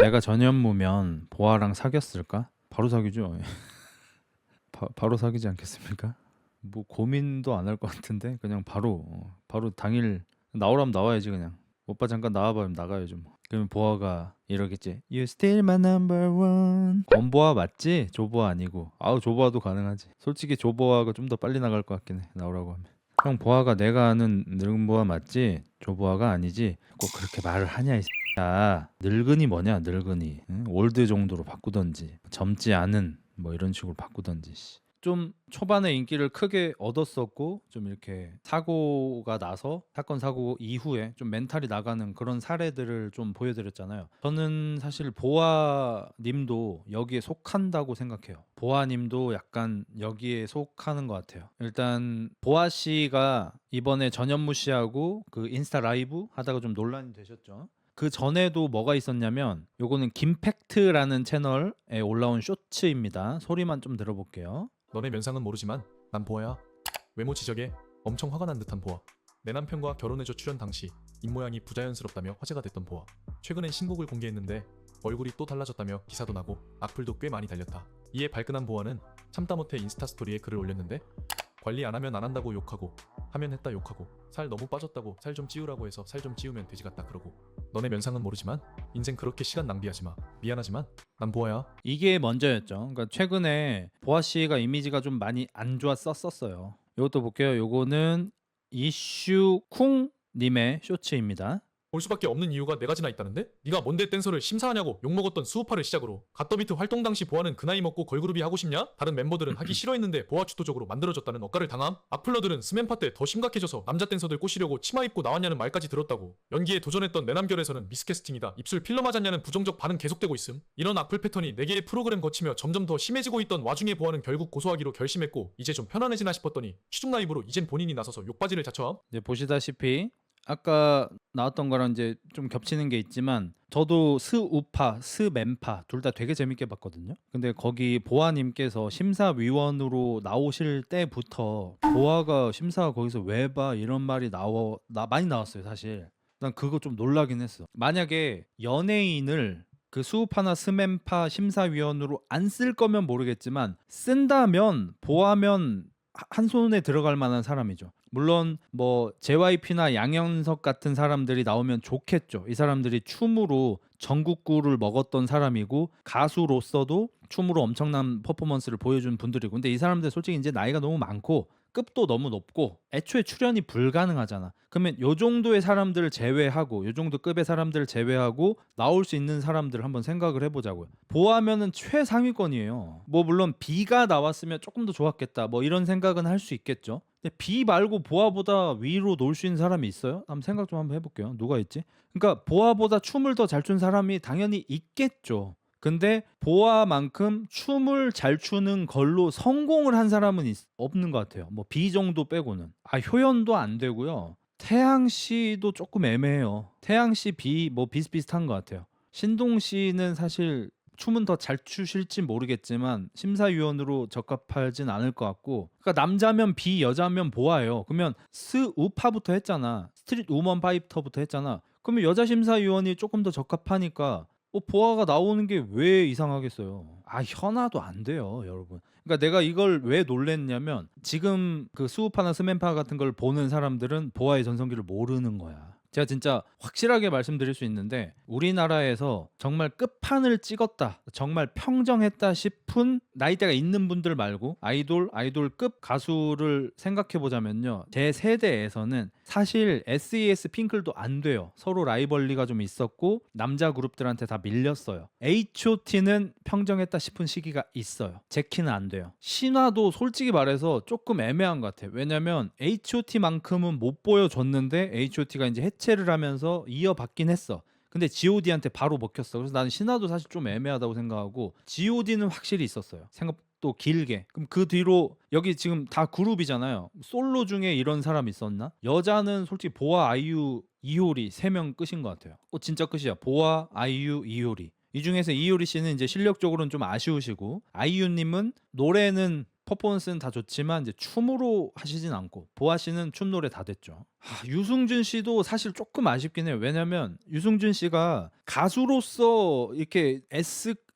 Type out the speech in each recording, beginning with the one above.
내가 전현무면 보아랑 사귀었을까? 바로 사귀죠. 바로 사귀지 않겠습니까? 뭐 고민도 안 할 것 같은데 그냥 바로 당일 나오라면 나와야지 그냥. 오빠 잠깐 나와봐. 나가야죠 뭐. 그러면 보아가 이러겠지. You still my number one. 권보아 맞지? 조보아 아니고. 아우 조보아도 가능하지. 솔직히 조보아가 좀 더 빨리 나갈 것 같긴 해. 나오라고 하면. 형 보아가 내가 아는 늙은 보아 맞지? 조보아가 아니지? 꼭 그렇게 말을 하냐 이 야, 늙은이 뭐냐 늙은이. 응? 올드 정도로 바꾸던지 젊지 않은 뭐 이런 식으로 바꾸던지. 좀 초반에 인기를 크게 얻었었고 좀 이렇게 사고가 나서 사건 사고 이후에 좀 멘탈이 나가는 그런 사례들을 좀 보여드렸잖아요. 저는 사실 보아님도 여기에 속한다고 생각해요. 보아님도 약간 여기에 속하는 것 같아요. 일단 보아 씨가 이번에 전현무 씨하고 그 인스타 라이브 하다가 좀 논란이 되셨죠. 그 전에도 뭐가 있었냐면 요거는 김팩트라는 채널에 올라온 쇼츠입니다. 소리만 좀 들어볼게요. 너네 면상은 모르지만 난 보아야. 외모 지적에 엄청 화가 난 듯한 보아. 내 남편과 결혼해줘 출연 당시 입모양이 부자연스럽다며 화제가 됐던 보아. 최근엔 신곡을 공개했는데 얼굴이 또 달라졌다며 기사도 나고 악플도 꽤 많이 달렸다. 이에 발끈한 보아는 참다 못해 인스타 스토리에 글을 올렸는데 관리 안 하면 안 한다고 욕하고 하면 했다 욕하고 살 너무 빠졌다고 살 좀 찌우라고 해서 살 좀 찌우면 돼지 같다 그러고 너네 면상은 모르지만 인생 그렇게 시간 낭비하지 마. 미안하지만 난 보아야. 이게 먼저였죠. 그러니까 최근에 보아 씨가 이미지가 좀 많이 안 좋았었어요. 이것도 볼게요. 요거는 이슈 쿵 님의 쇼츠입니다. 올 수밖에 없는 이유가 네 가지나 있다는데? 네가 뭔데 댄서를 심사하냐고 욕먹었던 수우파를 시작으로 갓더비트 활동 당시 보아는 그 나이 먹고 걸그룹이 하고 싶냐? 다른 멤버들은 하기 싫어했는데 보아 주도적으로 만들어졌다는 억가를 당함? 악플러들은 스맨파 때 더 심각해져서 남자 댄서들 꼬시려고 치마 입고 나왔냐는 말까지 들었다고. 연기에 도전했던 내남결에서는 미스캐스팅이다 입술 필러 맞았냐는 부정적 반응 계속되고 있음. 이런 악플 패턴이 4개의 프로그램 거치며 점점 더 심해지고 있던 와중에 보아는 결국 고소하기로 결심했고 이제 좀 편안해지나 싶었더니 취중 라이브로 이젠 본인이 나서서 욕바지를 자처함. 이제 보시다시피 아까 나왔던 거랑 이제 좀 겹치는 게 있지만 저도 스우파, 스맨파 둘 다 되게 재밌게 봤거든요. 근데 거기 보아님께서 심사위원으로 나오실 때부터 보아가 심사 거기서 왜 봐 이런 말이 많이 나왔어요 사실. 난 그거 좀 놀라긴 했어. 만약에 연예인을 그 수우파나 스맨파 심사위원으로 안 쓸 거면 모르겠지만 쓴다면 보아면 한 손에 들어갈 만한 사람이죠. 물론 뭐 JYP나 양현석 같은 사람들이 나오면 좋겠죠. 이 사람들이 춤으로 전국구를 먹었던 사람이고 가수로서도 춤으로 엄청난 퍼포먼스를 보여준 분들이고 근데 이 사람들 솔직히 이제 나이가 너무 많고 급도 너무 높고 애초에 출연이 불가능하잖아. 그러면 요 정도의 사람들을 제외하고 요 정도 급의 사람들을 제외하고 나올 수 있는 사람들을 한번 생각을 해보자고요. 보아면은 최상위권이에요. 뭐 물론 B가 나왔으면 조금 더 좋았겠다 뭐 이런 생각은 할 수 있겠죠. 근데 B 말고 보아보다 위로 놀 수 있는 사람이 있어요? 한번 생각 좀 한번 해볼게요. 누가 있지? 그러니까 보아보다 춤을 더 잘 춘 사람이 당연히 있겠죠. 근데 보아만큼 춤을 잘 추는 걸로 성공을 한 사람은 없는 것 같아요. 뭐 B 정도 빼고는. 아 효연도 안 되고요. 태양 씨도 조금 애매해요. 태양 씨 B 뭐 비슷비슷한 것 같아요. 신동 씨는 사실 춤은 더 잘 추실지 모르겠지만 심사위원으로 적합하진 않을 것 같고 그러니까 남자면 B 여자면 보아예요. 그러면 스우파부터 했잖아. 스트릿 우먼 파이터부터 했잖아. 그러면 여자 심사위원이 조금 더 적합하니까 보아가 나오는 게 왜 이상하겠어요. 아 현아도 안 돼요 여러분. 그러니까 내가 이걸 왜 놀랬냐면 지금 그 수우파나 스맨파 같은 걸 보는 사람들은 보아의 전성기를 모르는 거야. 제가 진짜 확실하게 말씀드릴 수 있는데 우리나라에서 정말 끝판을 찍었다 정말 평정했다 싶은 나이대가 있는 분들 말고 아이돌급 가수를 생각해 보자면요 제 세대에서는 사실 SES 핑클도 안 돼요. 서로 라이벌리가 좀 있었고 남자 그룹들한테 다 밀렸어요. H.O.T는 평정했다 싶은 시기가 있어요. 제키는 안 돼요. 신화도 솔직히 말해서 조금 애매한 것 같아요. 왜냐면 H.O.T만큼은 못 보여줬는데 H.O.T가 이제 해체를 하면서 이어받긴 했어. 근데 G.O.D한테 바로 먹혔어. 그래서 나는 신화도 사실 좀 애매하다고 생각하고 G.O.D는 확실히 있었어요. 생각도 길게. 그럼 그 뒤로 여기 지금 다 그룹이잖아요. 솔로 중에 이런 사람 있었나? 여자는 솔직히 보아, 아이유, 이효리 3명 끝인 것 같아요. 진짜 끝이야. 보아, 아이유, 이효리. 이 중에서 이효리 씨는 이제 실력적으로는 좀 아쉬우시고 아이유님은 노래는 퍼포먼스는 다 좋지만 이제 춤으로 하시진 않고 보아 씨는 춤 노래 다 됐죠. 유승준 씨도 사실 조금 아쉽긴 해요. 왜냐면 유승준 씨가 가수로서 이렇게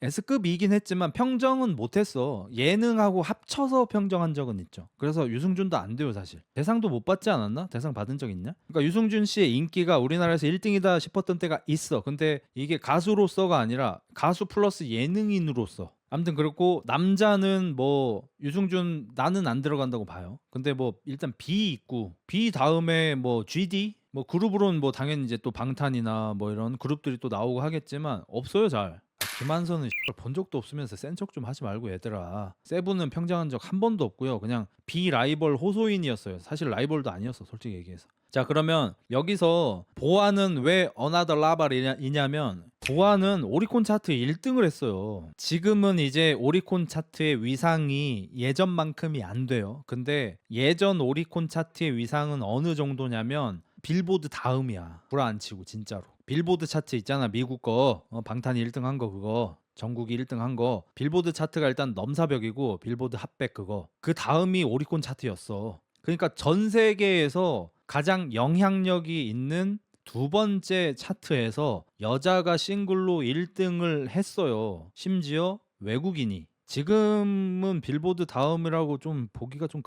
S급이긴 했지만 평정은 못했어. 예능하고 합쳐서 평정한 적은 있죠. 그래서 유승준도 안 돼요 사실. 대상도 못 받지 않았나? 대상 받은 적 있냐? 그러니까 유승준 씨의 인기가 우리나라에서 1등이다 싶었던 때가 있어. 근데 이게 가수로서가 아니라 가수 플러스 예능인으로서. 아무튼 그렇고 남자는 뭐 유승준 나는 안 들어간다고 봐요. 근데 뭐 일단 B 있고 B 다음에 뭐 GD 뭐 그룹으로는 뭐 당연히 이제 또 방탄이나 뭐 이런 그룹들이 또 나오고 하겠지만 없어요 잘. 김한선은 본 적도 없으면서 센 척 좀 하지 말고 얘들아. 세븐은 평정한 적 한 번도 없고요. 그냥 비라이벌 호소인이었어요. 사실 라이벌도 아니었어 솔직히 얘기해서. 자 그러면 여기서 보아는 왜 Another Lover이냐면 보아는 오리콘 차트 1등을 했어요. 지금은 이제 오리콘 차트의 위상이 예전만큼이 안 돼요. 근데 예전 오리콘 차트의 위상은 어느 정도냐면 빌보드 다음이야. 불안치고 진짜로. 빌보드 차트 있잖아 미국 거 방탄이 1등 한 거 그거 전국이 1등 한 거 빌보드 차트가 일단 넘사벽이고 빌보드 핫백 그거 그 다음이 오리콘 차트였어. 그러니까 전 세계에서 가장 영향력이 있는 두 번째 차트에서 여자가 싱글로 1등을 했어요. 심지어 외국인이. 지금은 빌보드 다음이라고 좀 보기가 좀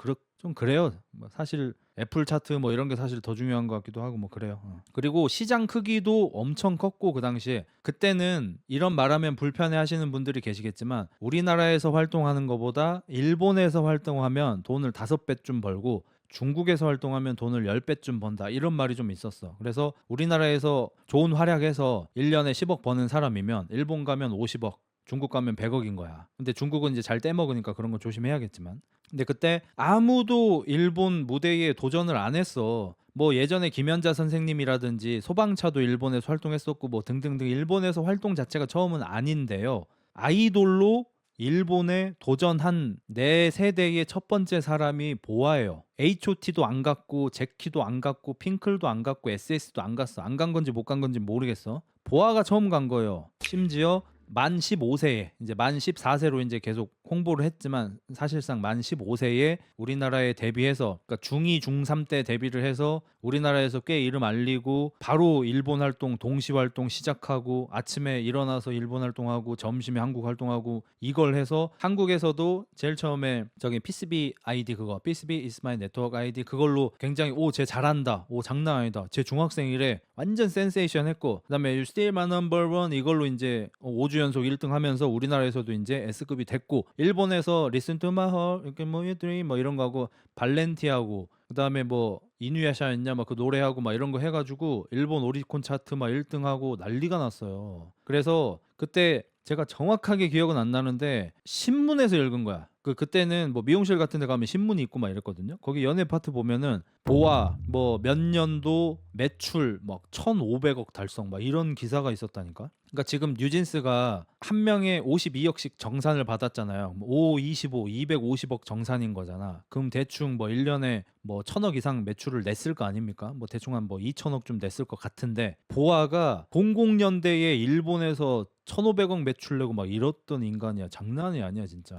그래요. 뭐 사실 애플 차트 뭐 이런 게 사실 더 중요한 것 같기도 하고 뭐 그래요. 그리고 시장 크기도 엄청 컸고 그 당시에 그때는 이런 말하면 불편해 하시는 분들이 계시겠지만 우리나라에서 활동하는 것보다 일본에서 활동하면 돈을 5배쯤 벌고 중국에서 활동하면 돈을 10배쯤 번다 이런 말이 좀 있었어. 그래서 우리나라에서 좋은 활약해서 1년에 10억 버는 사람이면 일본 가면 50억 중국 가면 100억인 거야. 근데 중국은 이제 잘 떼먹으니까 그런 거 조심해야겠지만. 근데 그때 아무도 일본 무대에 도전을 안 했어. 뭐 예전에 김연자 선생님이라든지 소방차도 일본에서 활동했었고 뭐 등등등 일본에서 활동 자체가 처음은 아닌데요. 아이돌로 일본에 도전한 내 세대의 첫 번째 사람이 보아예요. H.O.T도 안 갔고 제키도 안 갔고 핑클도 안 갔고 S.S.도 안 갔어. 안 간 건지 못 간 건지 모르겠어. 보아가 처음 간 거예요. 심지어 만 15세에 이제 만 14세로 이제 계속 홍보를 했지만 사실상 만 15세에 우리나라에 데뷔해서 그러니까 중2, 중3 때 데뷔를 해서 우리나라에서 꽤 이름 알리고 바로 일본 활동 동시 활동 시작하고 아침에 일어나서 일본 활동하고 점심에 한국 활동하고 이걸 해서 한국에서도 제일 처음에 저기 PCB 아이디 그거 PCB is my network 아이디 그걸로 굉장히 쟤 잘한다 오 장난 아니다 쟤 중학생이래 완전 센세이션 했고 그다음에 You Still My Number One 이걸로 이제 5주 연속 1등 하면서 우리나라에서도 이제 S급이 됐고 일본에서 Listen to My Heart 이렇게 뭐 You Dream 뭐 이런 거 하고 발렌티하고 그다음에 뭐 이누야샤였냐 막 그 노래하고 막 이런 거 해가지고 일본 오리콘 차트 막 1등하고 난리가 났어요. 그래서 그때 제가 정확하게 기억은 안 나는데 신문에서 읽은 거야. 그때는 뭐 미용실 같은 데 가면 신문이 있고 막 이랬거든요. 거기 연예 파트 보면은 보아 뭐 몇 년도 매출 막 1,500억 달성 막 이런 기사가 있었다니까. 그러니까 지금 뉴진스가 한 명에 52억씩 정산을 받았잖아요. 5, 25, 250억 정산인 거잖아. 그럼 대충 뭐 1년에 뭐 1,000억 이상 매출을 냈을 거 아닙니까? 뭐 대충 한 뭐 2,000억 좀 냈을 것 같은데 보아가 00년대에 일본에서 1,500억 매출 내고 막 이랬던 인간이야. 장난이 아니야 진짜.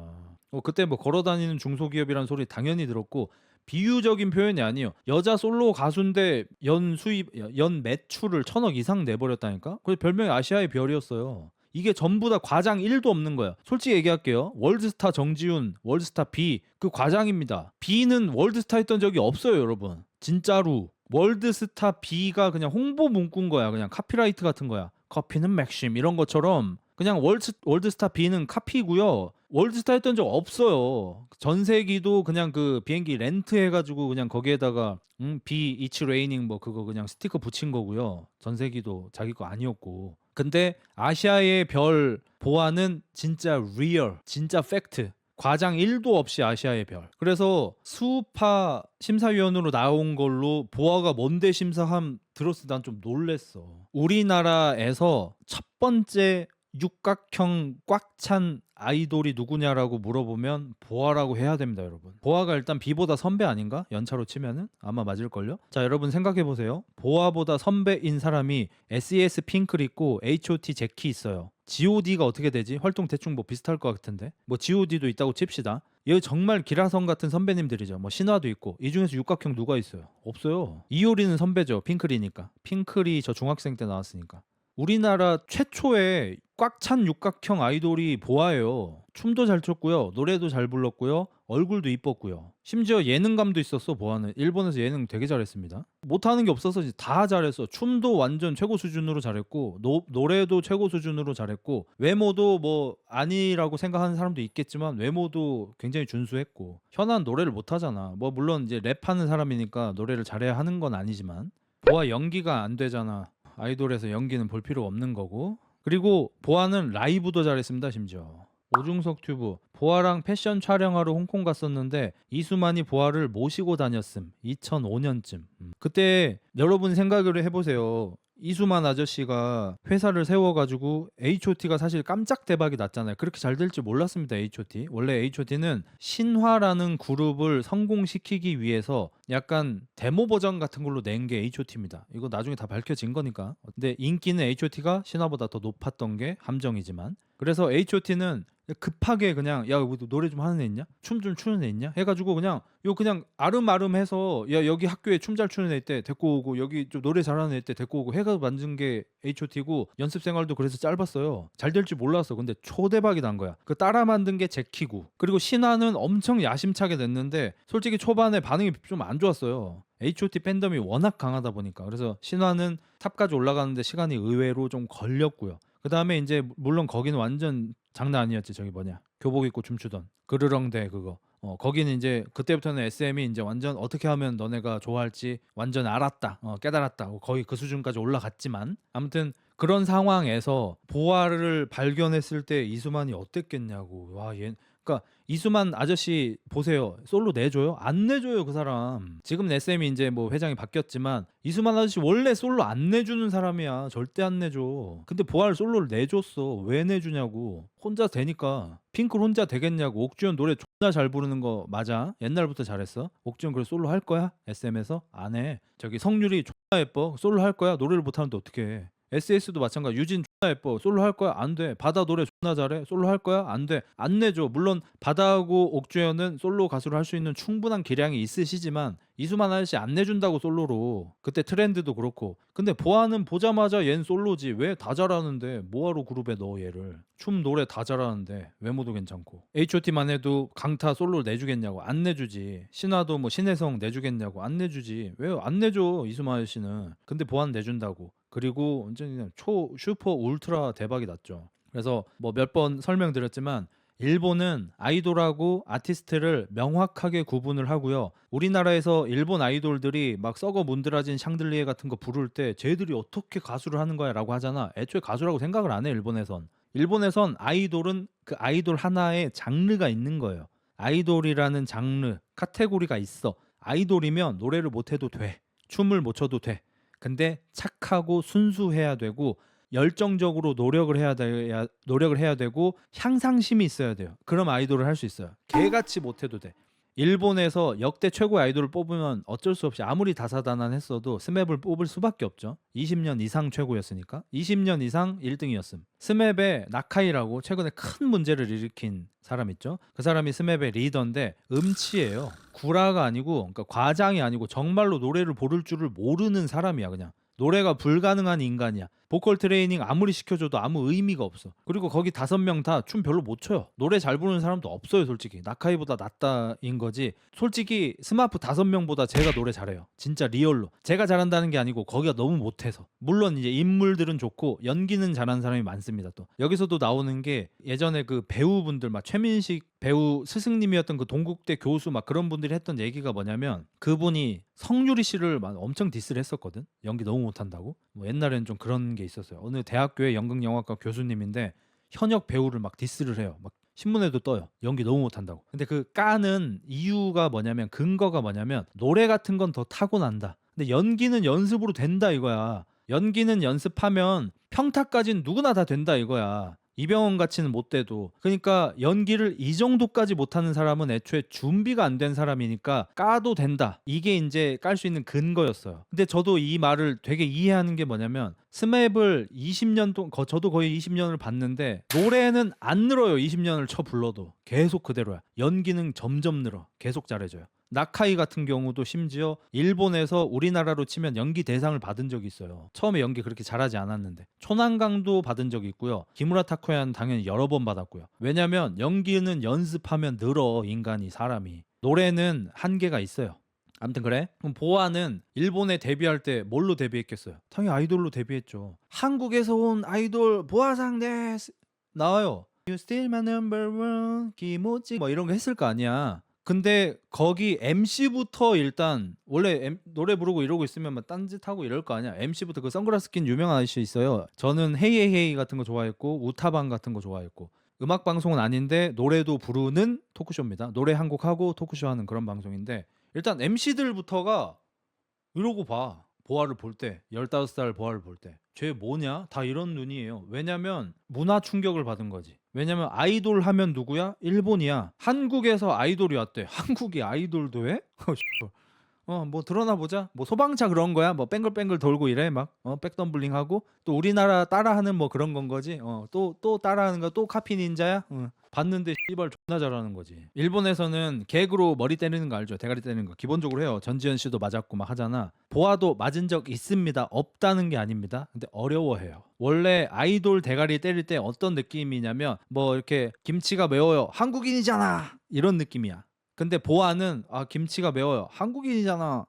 그때 뭐 걸어다니는 중소기업이란 소리 당연히 들었고 비유적인 표현이 아니에요. 여자 솔로 가수인데 연 수입, 연 매출을 1,000억 이상 내버렸다니까? 그래서 별명이 아시아의 별이었어요. 이게 전부 다 과장 1도 없는 거야. 솔직히 얘기할게요. 월드스타 정지훈, 월드스타 B 그 과장입니다. B는 월드스타 했던 적이 없어요 여러분. 진짜로. 월드스타 B가 그냥 홍보 문구인 거야. 그냥 카피라이트 같은 거야. 커피는 맥심 이런 것처럼 그냥 월드스타 B는 카피고요. 월드스타 했던 적 없어요. 전세기도 그냥 그 비행기 렌트 해가지고 그냥 거기에다가 B 이츠 레이닝 뭐 그거 그냥 스티커 붙인 거고요. 전세기도 자기 거 아니었고. 근데 아시아의 별 보아는 진짜 리얼, 진짜 팩트. 과장 1도 없이 아시아의 별. 그래서 수우파 심사위원으로 나온 걸로 보아가 뭔데 심사함 들었을 때 난 좀 놀랬어. 우리나라에서 첫 번째 육각형 꽉 찬 아이돌이 누구냐라고 물어보면 보아라고 해야 됩니다 여러분. 보아가 일단 B보다 선배 아닌가? 연차로 치면은 아마 맞을걸요? 자 여러분 생각해보세요. 보아보다 선배인 사람이 SES 핑클 있고 H.O.T 제키 있어요. G.O.D가 어떻게 되지? 활동 대충 뭐 비슷할 것 같은데. 뭐 G.O.D도 있다고 칩시다. 여기 정말 기라성 같은 선배님들이죠. 뭐 신화도 있고. 이 중에서 육각형 누가 있어요? 없어요. 이효리는 선배죠. 핑클이니까. 핑클이 저 중학생 때 나왔으니까. 우리나라 최초의 꽉 찬 육각형 아이돌이 보아예요. 춤도 잘 췄고요. 노래도 잘 불렀고요. 얼굴도 이뻤고요. 심지어 예능감도 있었어. 보아는 일본에서 예능 되게 잘했습니다. 못하는 게 없어서 다 잘했어. 춤도 완전 최고 수준으로 잘했고 노래도 최고 수준으로 잘했고 외모도 뭐 아니라고 생각하는 사람도 있겠지만 외모도 굉장히 준수했고 현아는 노래를 못하잖아. 뭐 물론 이제 랩하는 사람이니까 노래를 잘해야 하는 건 아니지만 보아 연기가 안 되잖아. 아이돌에서 연기는 볼 필요 없는 거고. 그리고 보아는 라이브도 잘했습니다. 심지어 오중석 튜브 보아랑 패션 촬영하러 홍콩 갔었는데 이수만이 보아를 모시고 다녔음. 2005년쯤. 그때 여러분 생각을 해보세요. 이수만 아저씨가 회사를 세워가지고 H.O.T가 사실 깜짝 대박이 났잖아요. 그렇게 잘 될 줄 몰랐습니다. H.O.T. 원래 H.O.T는 신화라는 그룹을 성공시키기 위해서 약간 데모 버전 같은 걸로 낸 게 H.O.T입니다. 이거 나중에 다 밝혀진 거니까. 근데 인기는 H.O.T가 신화보다 더 높았던 게 함정이지만 그래서 H.O.T는 급하게 그냥 야 우리 노래 좀 하는 애 있냐? 춤 좀 추는 애 있냐? 해가지고 그냥 그냥 아름아름해서 야 여기 학교에 춤 잘 추는 애 있대 데리고 오고 여기 좀 노래 잘하는 애 있대 데리고 오고 해가 만든 게 H.O.T고 연습 생활도 그래서 짧았어요. 잘 될 줄 몰랐어. 근데 초대박이 난 거야. 그 따라 만든 게 제키고 그리고 신화는 엄청 야심차게 냈는데 솔직히 초반에 반응이 좀 안 좋았어요. H.O.T 팬덤이 워낙 강하다 보니까 그래서 신화는 탑까지 올라가는데 시간이 의외로 좀 걸렸고요. 그 다음에 이제 물론 거기는 완전 장난 아니었지. 저기 뭐냐 교복 입고 춤추던 그르렁대 그거 거기는 이제 그때부터는 SM이 이제 완전 어떻게 하면 너네가 좋아할지 완전 알았다 깨달았다 거의 그 수준까지 올라갔지만 아무튼 그런 상황에서 보아를 발견했을 때 이수만이 어땠겠냐고. 그러니까 이수만 아저씨 보세요. 솔로 내줘요? 안 내줘요 그 사람. 지금 SM이 이제 뭐 회장이 바뀌었지만 이수만 아저씨 원래 솔로 안 내주는 사람이야. 절대 안 내줘. 근데 보아를 솔로를 내줬어. 왜 내주냐고. 혼자 되니까. 핑클 혼자 되겠냐고. 옥주현 노래 존나 잘 부르는 거 맞아. 옛날부터 잘했어. 옥주현 그래 솔로 할 거야? SM에서? 안 해. 저기 성률이 존나 예뻐. 솔로 할 거야? 노래를 못하는데 어떻게 해. SS도 마찬가지. 유진 존나 예뻐. 솔로 할 거야? 안 돼. 바다 노래 존나 잘해. 솔로 할 거야? 안 돼. 안 내줘. 물론 바다하고 옥주현은 솔로 가수를 할 수 있는 충분한 기량이 있으시지만 이수만 아저씨 안 내준다고 솔로로. 그때 트렌드도 그렇고. 근데 보아는 보자마자 얜 솔로지. 왜 다 잘하는데 뭐하러 그룹에 넣어 얘를. 춤 노래 다 잘하는데 외모도 괜찮고. H.O.T만 해도 강타 솔로 내주겠냐고. 안 내주지. 신화도 뭐 신혜성 내주겠냐고. 안 내주지. 왜 안 내줘 이수만 아저씨는. 근데 보아는 내준다고. 그리고 완전히 슈퍼 울트라 대박이 났죠. 그래서 뭐 몇 번 설명드렸지만 일본은 아이돌하고 아티스트를 명확하게 구분을 하고요. 우리나라에서 일본 아이돌들이 막 썩어 문드라진 샹들리에 같은 거 부를 때 쟤들이 어떻게 가수를 하는 거야 라고 하잖아. 애초에 가수라고 생각을 안 해. 일본에선 아이돌은 그 아이돌 하나의 장르가 있는 거예요. 아이돌이라는 장르 카테고리가 있어. 아이돌이면 노래를 못해도 돼. 춤을 못 춰도 돼. 근데 착하고 순수해야 되고 열정적으로 노력을 해야 되고 향상심이 있어야 돼요. 그럼 아이돌을 할 수 있어요. 개같이 못해도 돼. 일본에서 역대 최고의 아이돌을 뽑으면 어쩔 수 없이 아무리 다사다난했어도 스맵을 뽑을 수밖에 없죠. 20년 이상 최고였으니까. 20년 이상 1등이었음. 스맵의 나카이라고 최근에 큰 문제를 일으킨 사람 있죠. 그 사람이 스맵의 리더인데 음치예요. 구라가 아니고 그러니까 과장이 아니고 정말로 노래를 부를 줄을 모르는 사람이야. 그냥 노래가 불가능한 인간이야. 보컬 트레이닝 아무리 시켜줘도 아무 의미가 없어. 그리고 거기 5명 다 춤 별로 못 춰요. 노래 잘 부르는 사람도 없어요. 솔직히 나카이보다 낫다인 거지. 솔직히 스마프 5명보다 제가 노래 잘해요. 진짜 리얼로. 제가 잘한다는 게 아니고 거기가 너무 못해서. 물론 이제 인물들은 좋고 연기는 잘하는 사람이 많습니다. 또 여기서도 나오는 게 예전에 그 배우분들 막 최민식 배우 스승님이었던 그 동국대 교수 막 그런 분들이 했던 얘기가 뭐냐면 그분이 성유리 씨를 막 엄청 디스를 했었거든. 연기 너무 못한다고. 뭐 옛날에는 좀 그런 게 있었어요. 어느 대학교의 연극영화과 교수님인데 현역 배우를 막 디스를 해요. 막 신문에도 떠요. 연기 너무 못한다고. 근데 그 까는 이유가 뭐냐면 근거가 뭐냐면 노래 같은 건 더 타고난다. 근데 연기는 연습으로 된다 이거야. 연기는 연습하면 평타까지는 누구나 다 된다 이거야. 이병헌 같이는 못 돼도. 그러니까 연기를 이 정도까지 못하는 사람은 애초에 준비가 안 된 사람이니까 까도 된다. 이게 이제 깔 수 있는 근거였어요. 근데 저도 이 말을 되게 이해하는 게 뭐냐면 스맵을 20년 동안 저도 거의 20년을 봤는데 노래는 안 늘어요. 20년을 쳐 불러도 계속 그대로야. 연기는 점점 늘어. 계속 잘해줘요. 나카이 같은 경우도 심지어 일본에서 우리나라로 치면 연기 대상을 받은 적이 있어요. 처음에 연기 그렇게 잘하지 않았는데. 초난강도 받은 적이 있고요. 기무라 타코야는 당연히 여러 번 받았고요. 왜냐면 연기는 연습하면 늘어. 인간이, 사람이. 노래는 한계가 있어요. 아무튼 그래. 그럼 보아는 일본에 데뷔할 때 뭘로 데뷔했겠어요? 당연히 아이돌로 데뷔했죠. 한국에서 온 아이돌 보아상 데스 나와요. You still my number one 기모찌 뭐 이런 거 했을 거 아니야. 근데 거기 MC부터 일단 원래 노래 부르고 이러고 있으면 막 딴짓하고 이럴 거 아니야. MC부터 그 선글라스 낀 유명한 아저씨 있어요. 저는 헤이헤이헤이 같은 거 좋아했고 우타방 같은 거 좋아했고 음악 방송은 아닌데 노래도 부르는 토크쇼입니다. 노래 한 곡 하고 토크쇼 하는 그런 방송인데 일단 MC들부터가 이러고 봐. 보아를 볼 때 15살 보아를 볼 때 쟤 뭐냐? 다 이런 눈이에요. 왜냐면 문화 충격을 받은 거지. 왜냐면 아이돌 하면 누구야? 일본이야. 한국에서 아이돌이 왔대. 한국이 아이돌도 해? 뭐 드러나 보자. 뭐 소방차 그런 거야. 뭐 뱅글뱅글 돌고 이래 막 백덤블링 하고 또 우리나라 따라하는 뭐 그런 건 거지. 또 따라하는 거 또 카피 닌자야. 봤는데 씨발 존나 잘하는 거지. 일본에서는 개그로 머리 때리는 거 알죠? 대가리 때리는 거 기본적으로 해요. 전지현 씨도 맞았고 막 하잖아. 보아도 맞은 적 있습니다. 없다는 게 아닙니다. 근데 어려워해요. 원래 아이돌 대가리 때릴 때 어떤 느낌이냐면 뭐 이렇게 김치가 매워요. 한국인이잖아. 이런 느낌이야. 근데 보아는 김치가 매워요. 한국인이잖아.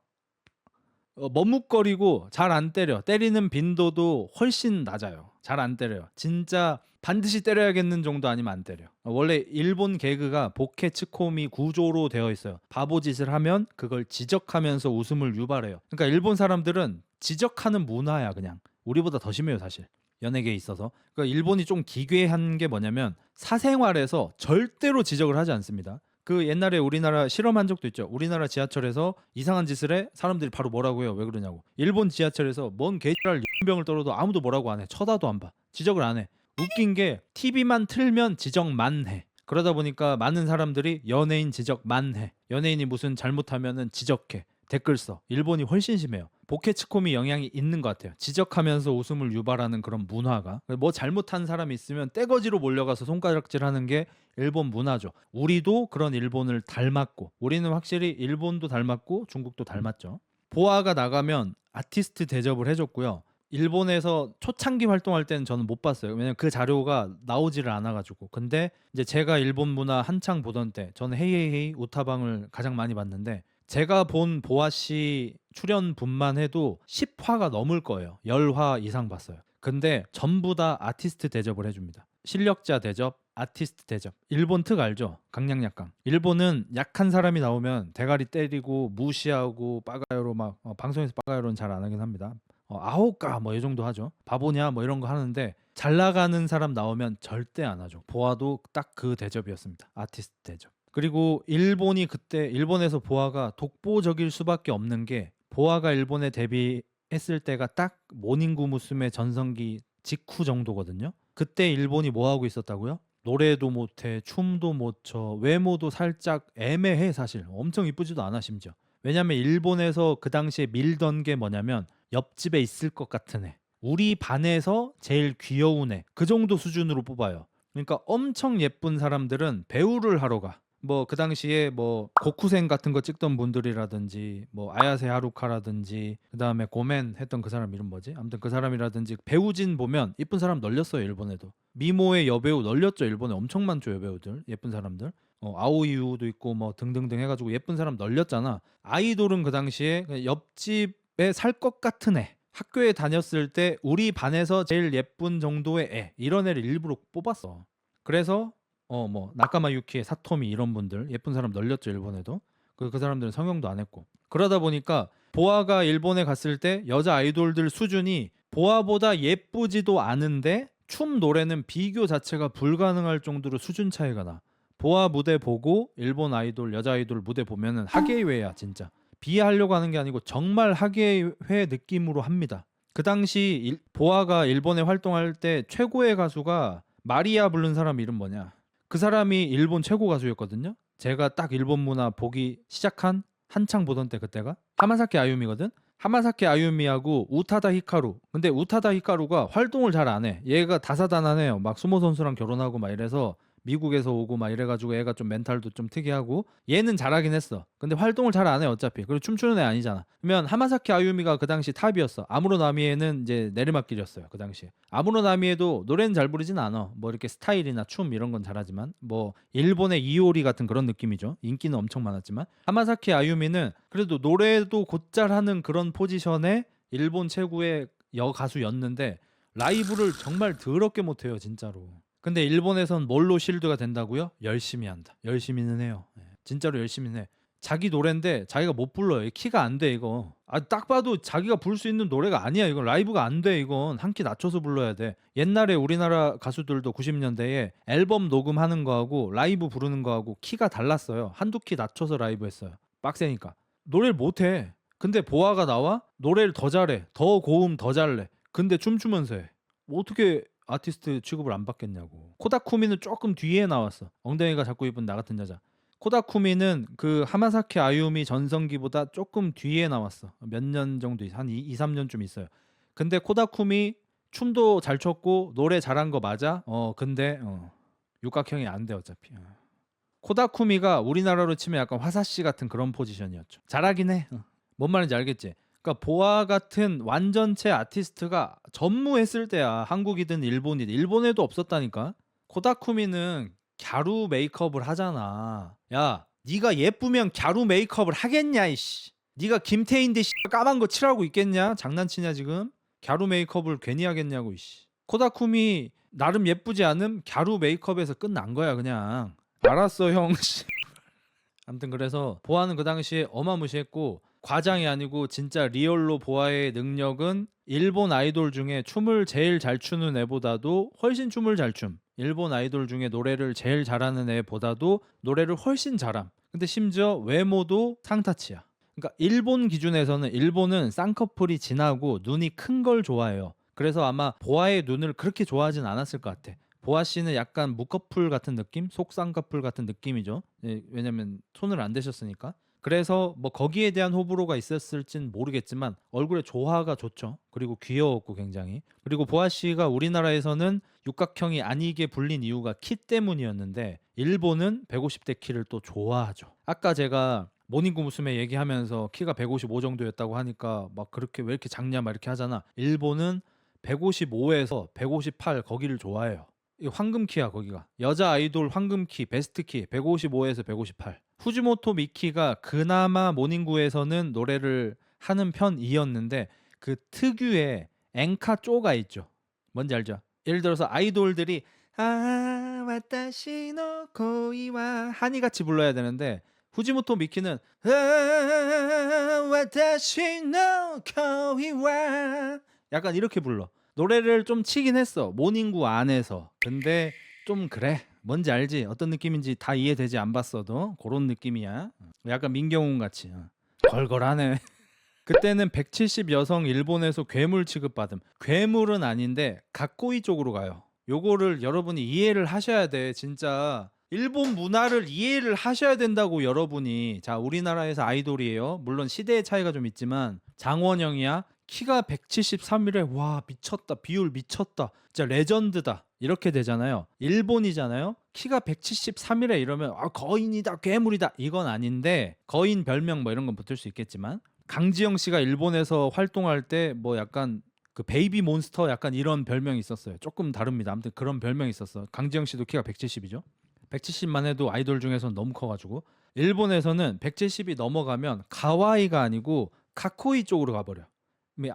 머뭇거리고 잘 안 때려. 때리는 빈도도 훨씬 낮아요. 잘 안 때려요. 진짜 반드시 때려야겠는 정도 아니면 안 때려. 원래 일본 개그가 보케 츠코미 구조로 되어 있어요. 바보짓을 하면 그걸 지적하면서 웃음을 유발해요. 그러니까 일본 사람들은 지적하는 문화야 그냥. 우리보다 더 심해요 사실. 연예계에 있어서. 그러니까 일본이 좀 기괴한 게 뭐냐면 사생활에서 절대로 지적을 하지 않습니다. 그 옛날에 우리나라 실험한 적도 있죠. 우리나라 지하철에서 이상한 짓을 해 사람들이 바로 뭐라고 해요. 왜 그러냐고. 일본 지하철에서 뭔 개지랄 병을 떨어도 아무도 뭐라고 안 해. 쳐다도 안 봐. 지적을 안 해. 웃긴 게 TV만 틀면 지적만 해. 그러다 보니까 많은 사람들이 연예인 지적만 해. 연예인이 무슨 잘못하면은 지적해. 댓글 써. 일본이 훨씬 심해요. 보케츠코미 영향이 있는 것 같아요. 지적하면서 웃음을 유발하는 그런 문화가. 뭐 잘못한 사람이 있으면 떼거지로 몰려가서 손가락질하는 게 일본 문화죠. 우리도 그런 일본을 닮았고 우리는 확실히 일본도 닮았고 중국도 닮았죠. 보아가 나가면 아티스트 대접을 해줬고요. 일본에서 초창기 활동할 때는 저는 못 봤어요. 왜냐면 그 자료가 나오지를 않아가지고. 근데 이제 제가 일본 문화 한창 보던 때 저는 헤이헤이헤이 우타방을 가장 많이 봤는데 제가 본 보아 씨 출연분만 해도 10화가 넘을 거예요. 10화 이상 봤어요. 근데 전부 다 아티스트 대접을 해줍니다. 실력자 대접, 아티스트 대접. 일본 특 알죠? 강약약강. 일본은 약한 사람이 나오면 대가리 때리고 무시하고 빠가요로 막 방송에서 빠가요로는 잘 안 하긴 합니다. 아오까 뭐 이 정도 하죠. 바보냐 뭐 이런 거 하는데 잘 나가는 사람 나오면 절대 안 하죠. 보아도 딱 그 대접이었습니다. 아티스트 대접. 그리고 일본이 그때 일본에서 보아가 독보적일 수밖에 없는 게 보아가 일본에 데뷔했을 때가 딱 모닝구 무스메 전성기 직후 정도거든요. 그때 일본이 뭐 하고 있었다고요? 노래도 못해, 춤도 못 춰, 외모도 살짝 애매해 사실. 엄청 이쁘지도 않아 심지어. 왜냐면 일본에서 그 당시에 밀던 게 뭐냐면 옆집에 있을 것 같은 애. 우리 반에서 제일 귀여운 애. 그 정도 수준으로 뽑아요. 그러니까 엄청 예쁜 사람들은 배우를 하러 가. 뭐 그 당시에 뭐 고쿠생 같은 거 찍던 분들이라든지 뭐 아야세 하루카라든지 그다음에 고멘 했던 그 사람 이름 뭐지? 아무튼 그 사람이라든지 배우진 보면 이쁜 사람 널렸어요 일본에도. 미모의 여배우 널렸죠 일본에. 엄청 많죠 여배우들 예쁜 사람들. 아오이유도 있고 뭐 등등등 해가지고 예쁜 사람 널렸잖아. 아이돌은 그 당시에 그냥 옆집에 살 것 같은 애, 학교에 다녔을 때 우리 반에서 제일 예쁜 정도의 애, 이런 애를 일부러 뽑았어. 그래서 뭐 나카마 유키의 사토미 이런 분들 예쁜 사람 널렸죠 일본에도. 그 사람들은 성형도 안 했고. 그러다 보니까 보아가 일본에 갔을 때 여자 아이돌들 수준이 보아보다 예쁘지도 않은데 춤 노래는 비교 자체가 불가능할 정도로 수준 차이가 나. 보아 무대 보고 일본 아이돌 여자 아이돌 무대 보면은 하계회야 진짜. 비하하려고 하는 게 아니고 정말 하계회 느낌으로 합니다. 그 당시 보아가 일본에 활동할 때 최고의 가수가 마리아 부른 사람 이름 뭐냐? 그 사람이 일본 최고 가수였거든요. 제가 딱 일본 문화 보기 시작한 한창 보던 때 그때가 하마사키 아유미거든. 하마사키 아유미하고 우타다 히카루. 근데 우타다 히카루가 활동을 잘 안 해. 얘가 다사다난해요. 막 수모 선수랑 결혼하고 막 이래서 미국에서 오고 막 이래가지고 애가 좀 멘탈도 좀 특이하고 얘는 잘하긴 했어. 근데 활동을 잘 안 해 어차피. 그리고 춤추는 애 아니잖아. 그러면 하마사키 아유미가 그 당시 탑이었어. 아무로 나미에는 이제 내리막길이었어요. 그 당시에. 아무로 나미에도 노래는 잘 부르진 않아. 뭐 이렇게 스타일이나 춤 이런 건 잘하지만 뭐 일본의 이오리 같은 그런 느낌이죠. 인기는 엄청 많았지만 하마사키 아유미는 그래도 노래도 곧잘 하는 그런 포지션의 일본 최고의 여가수였는데 라이브를 정말 더럽게 못해요 진짜로. 근데 일본에선 뭘로 실드가 된다고요? 열심히 한다. 열심히는 해요. 예, 진짜로 열심히는 해. 자기 노래인데 자기가 못 불러요. 키가 안 돼 이거. 딱 봐도 자기가 부를 수 있는 노래가 아니야. 이건 라이브가 안 돼. 이건 한 키 낮춰서 불러야 돼. 옛날에 우리나라 가수들도 90년대에 앨범 녹음하는 거하고 라이브 부르는 거하고 키가 달랐어요. 한두 키 낮춰서 라이브 했어요. 빡세니까. 노래를 못 해. 근데 보아가 나와? 노래를 더 잘해. 더 고음 더 잘래. 근데 춤추면서 해. 뭐 어떻게 아티스트 취급을 안 받겠냐고. 코다쿠미는 조금 뒤에 나왔어. 엉덩이가 자꾸 입은 나 같은 여자. 코다쿠미는 그 하마사키 아유미 전성기보다 조금 뒤에 나왔어. 몇 년 정도 한 2, 3년쯤 있어요. 근데 코다쿠미 춤도 잘 췄고 노래 잘한 거 맞아? 근데 육각형이 안 돼 어차피. 코다쿠미가 우리나라로 치면 약간 화사씨 같은 그런 포지션이었죠. 잘하긴 해. 뭔 말인지 알겠지? 그러니까 보아 같은 완전체 아티스트가 전무했을 때야. 한국이든 일본이든. 일본에도 없었다니까. 코다쿠미는 갸루 메이크업을 하잖아. 야, 네가 예쁘면 갸루 메이크업을 하겠냐 이씨. 네가 김태인데 씨 까만 거 칠하고 있겠냐? 장난치냐 지금? 갸루 메이크업을 괜히 하겠냐고 이씨. 코다쿠미 나름 예쁘지 않음? 갸루 메이크업에서 끝난 거야 그냥. 알았어 형. 아무튼 그래서 보아는 그 당시에 어마무시했고 과장이 아니고 진짜 리얼로 보아의 능력은 일본 아이돌 중에 춤을 제일 잘 추는 애보다도 훨씬 춤을 잘 춤. 일본 아이돌 중에 노래를 제일 잘하는 애보다도 노래를 훨씬 잘함. 근데 심지어 외모도 상타치야. 그러니까 일본 기준에서는 일본은 쌍꺼풀이 진하고 눈이 큰 걸 좋아해요. 그래서 아마 보아의 눈을 그렇게 좋아하진 않았을 것 같아. 보아 씨는 약간 무커플 같은 느낌? 속쌍꺼풀 같은 느낌이죠. 예, 왜냐면 손을 안 대셨으니까. 그래서 뭐 거기에 대한 호불호가 있었을진 모르겠지만 얼굴에 조화가 좋죠. 그리고 귀여웠고 굉장히. 그리고 보아 씨가 우리나라에서는 육각형이 아니게 불린 이유가 키 때문이었는데 일본은 150대 키를 또 좋아하죠. 아까 제가 모닝구 무스메 얘기하면서 키가 155 정도였다고 하니까 막 그렇게 왜 이렇게 작냐 막 이렇게 하잖아. 일본은 155에서 158 거기를 좋아해요. 이 황금키야 거기가. 여자 아이돌 황금키 베스트키 155에서 158. 후지모토 미키가 그나마 모닝구에서는 노래를 하는 편이었는데 그 특유의 엔카 쪼가 있죠. 뭔지 알죠? 예를 들어서 아이돌들이 아 와타시노 코이와 하니같이 불러야 되는데 후지모토 미키는 아 와타시노 코이와 약간 이렇게 불러. 노래를 좀 치긴 했어. 모닝구 안에서. 근데 좀 그래. 뭔지 알지? 어떤 느낌인지 다 이해되지 안 봤어도 그런 느낌이야. 약간 민경훈 같이. 걸걸하네. 그때는 170 여성 일본에서 괴물 취급받음. 괴물은 아닌데 가꼬이 쪽으로 가요. 요거를 여러분이 이해를 하셔야 돼. 진짜 일본 문화를 이해를 하셔야 된다고 여러분이. 자, 우리나라에서 아이돌이에요. 물론 시대의 차이가 좀 있지만 장원영이야. 키가 173이래. 와 미쳤다. 비율 미쳤다. 진짜 레전드다. 이렇게 되잖아요. 일본이잖아요. 키가 173이래 이러면 거인이다 괴물이다 이건 아닌데 거인 별명 뭐 이런 건 붙을 수 있겠지만 강지영 씨가 일본에서 활동할 때 뭐 약간 그 베이비 몬스터 약간 이런 별명이 있었어요. 조금 다릅니다. 아무튼 그런 별명이 있었어. 강지영 씨도 키가 170이죠. 170만 해도 아이돌 중에서는 너무 커가지고 일본에서는 170이 넘어가면 가와이가 아니고 가코이 쪽으로 가버려.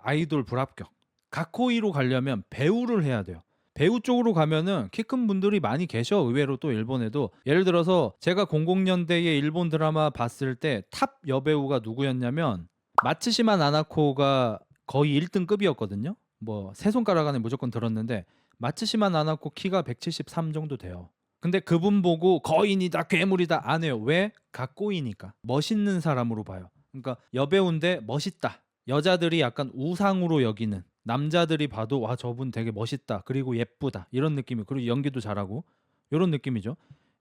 아이돌 불합격. 가코이로 가려면 배우를 해야 돼요. 배우 쪽으로 가면은 키 큰 분들이 많이 계셔. 의외로 또 일본에도. 예를 들어서 제가 00년대에 일본 드라마 봤을 때 탑 여배우가 누구였냐면 마츠시마 나나코가 거의 1등급이었거든요. 뭐 세 손가락 안에 무조건 들었는데 마츠시마 나나코 키가 173 정도 돼요. 근데 그분 보고 거인이다 괴물이다 안 해요. 왜? 가꼬이니까. 멋있는 사람으로 봐요. 그러니까 여배우인데 멋있다. 여자들이 약간 우상으로 여기는, 남자들이 봐도 와 저분 되게 멋있다 그리고 예쁘다 이런 느낌이. 그리고 연기도 잘하고 이런 느낌이죠.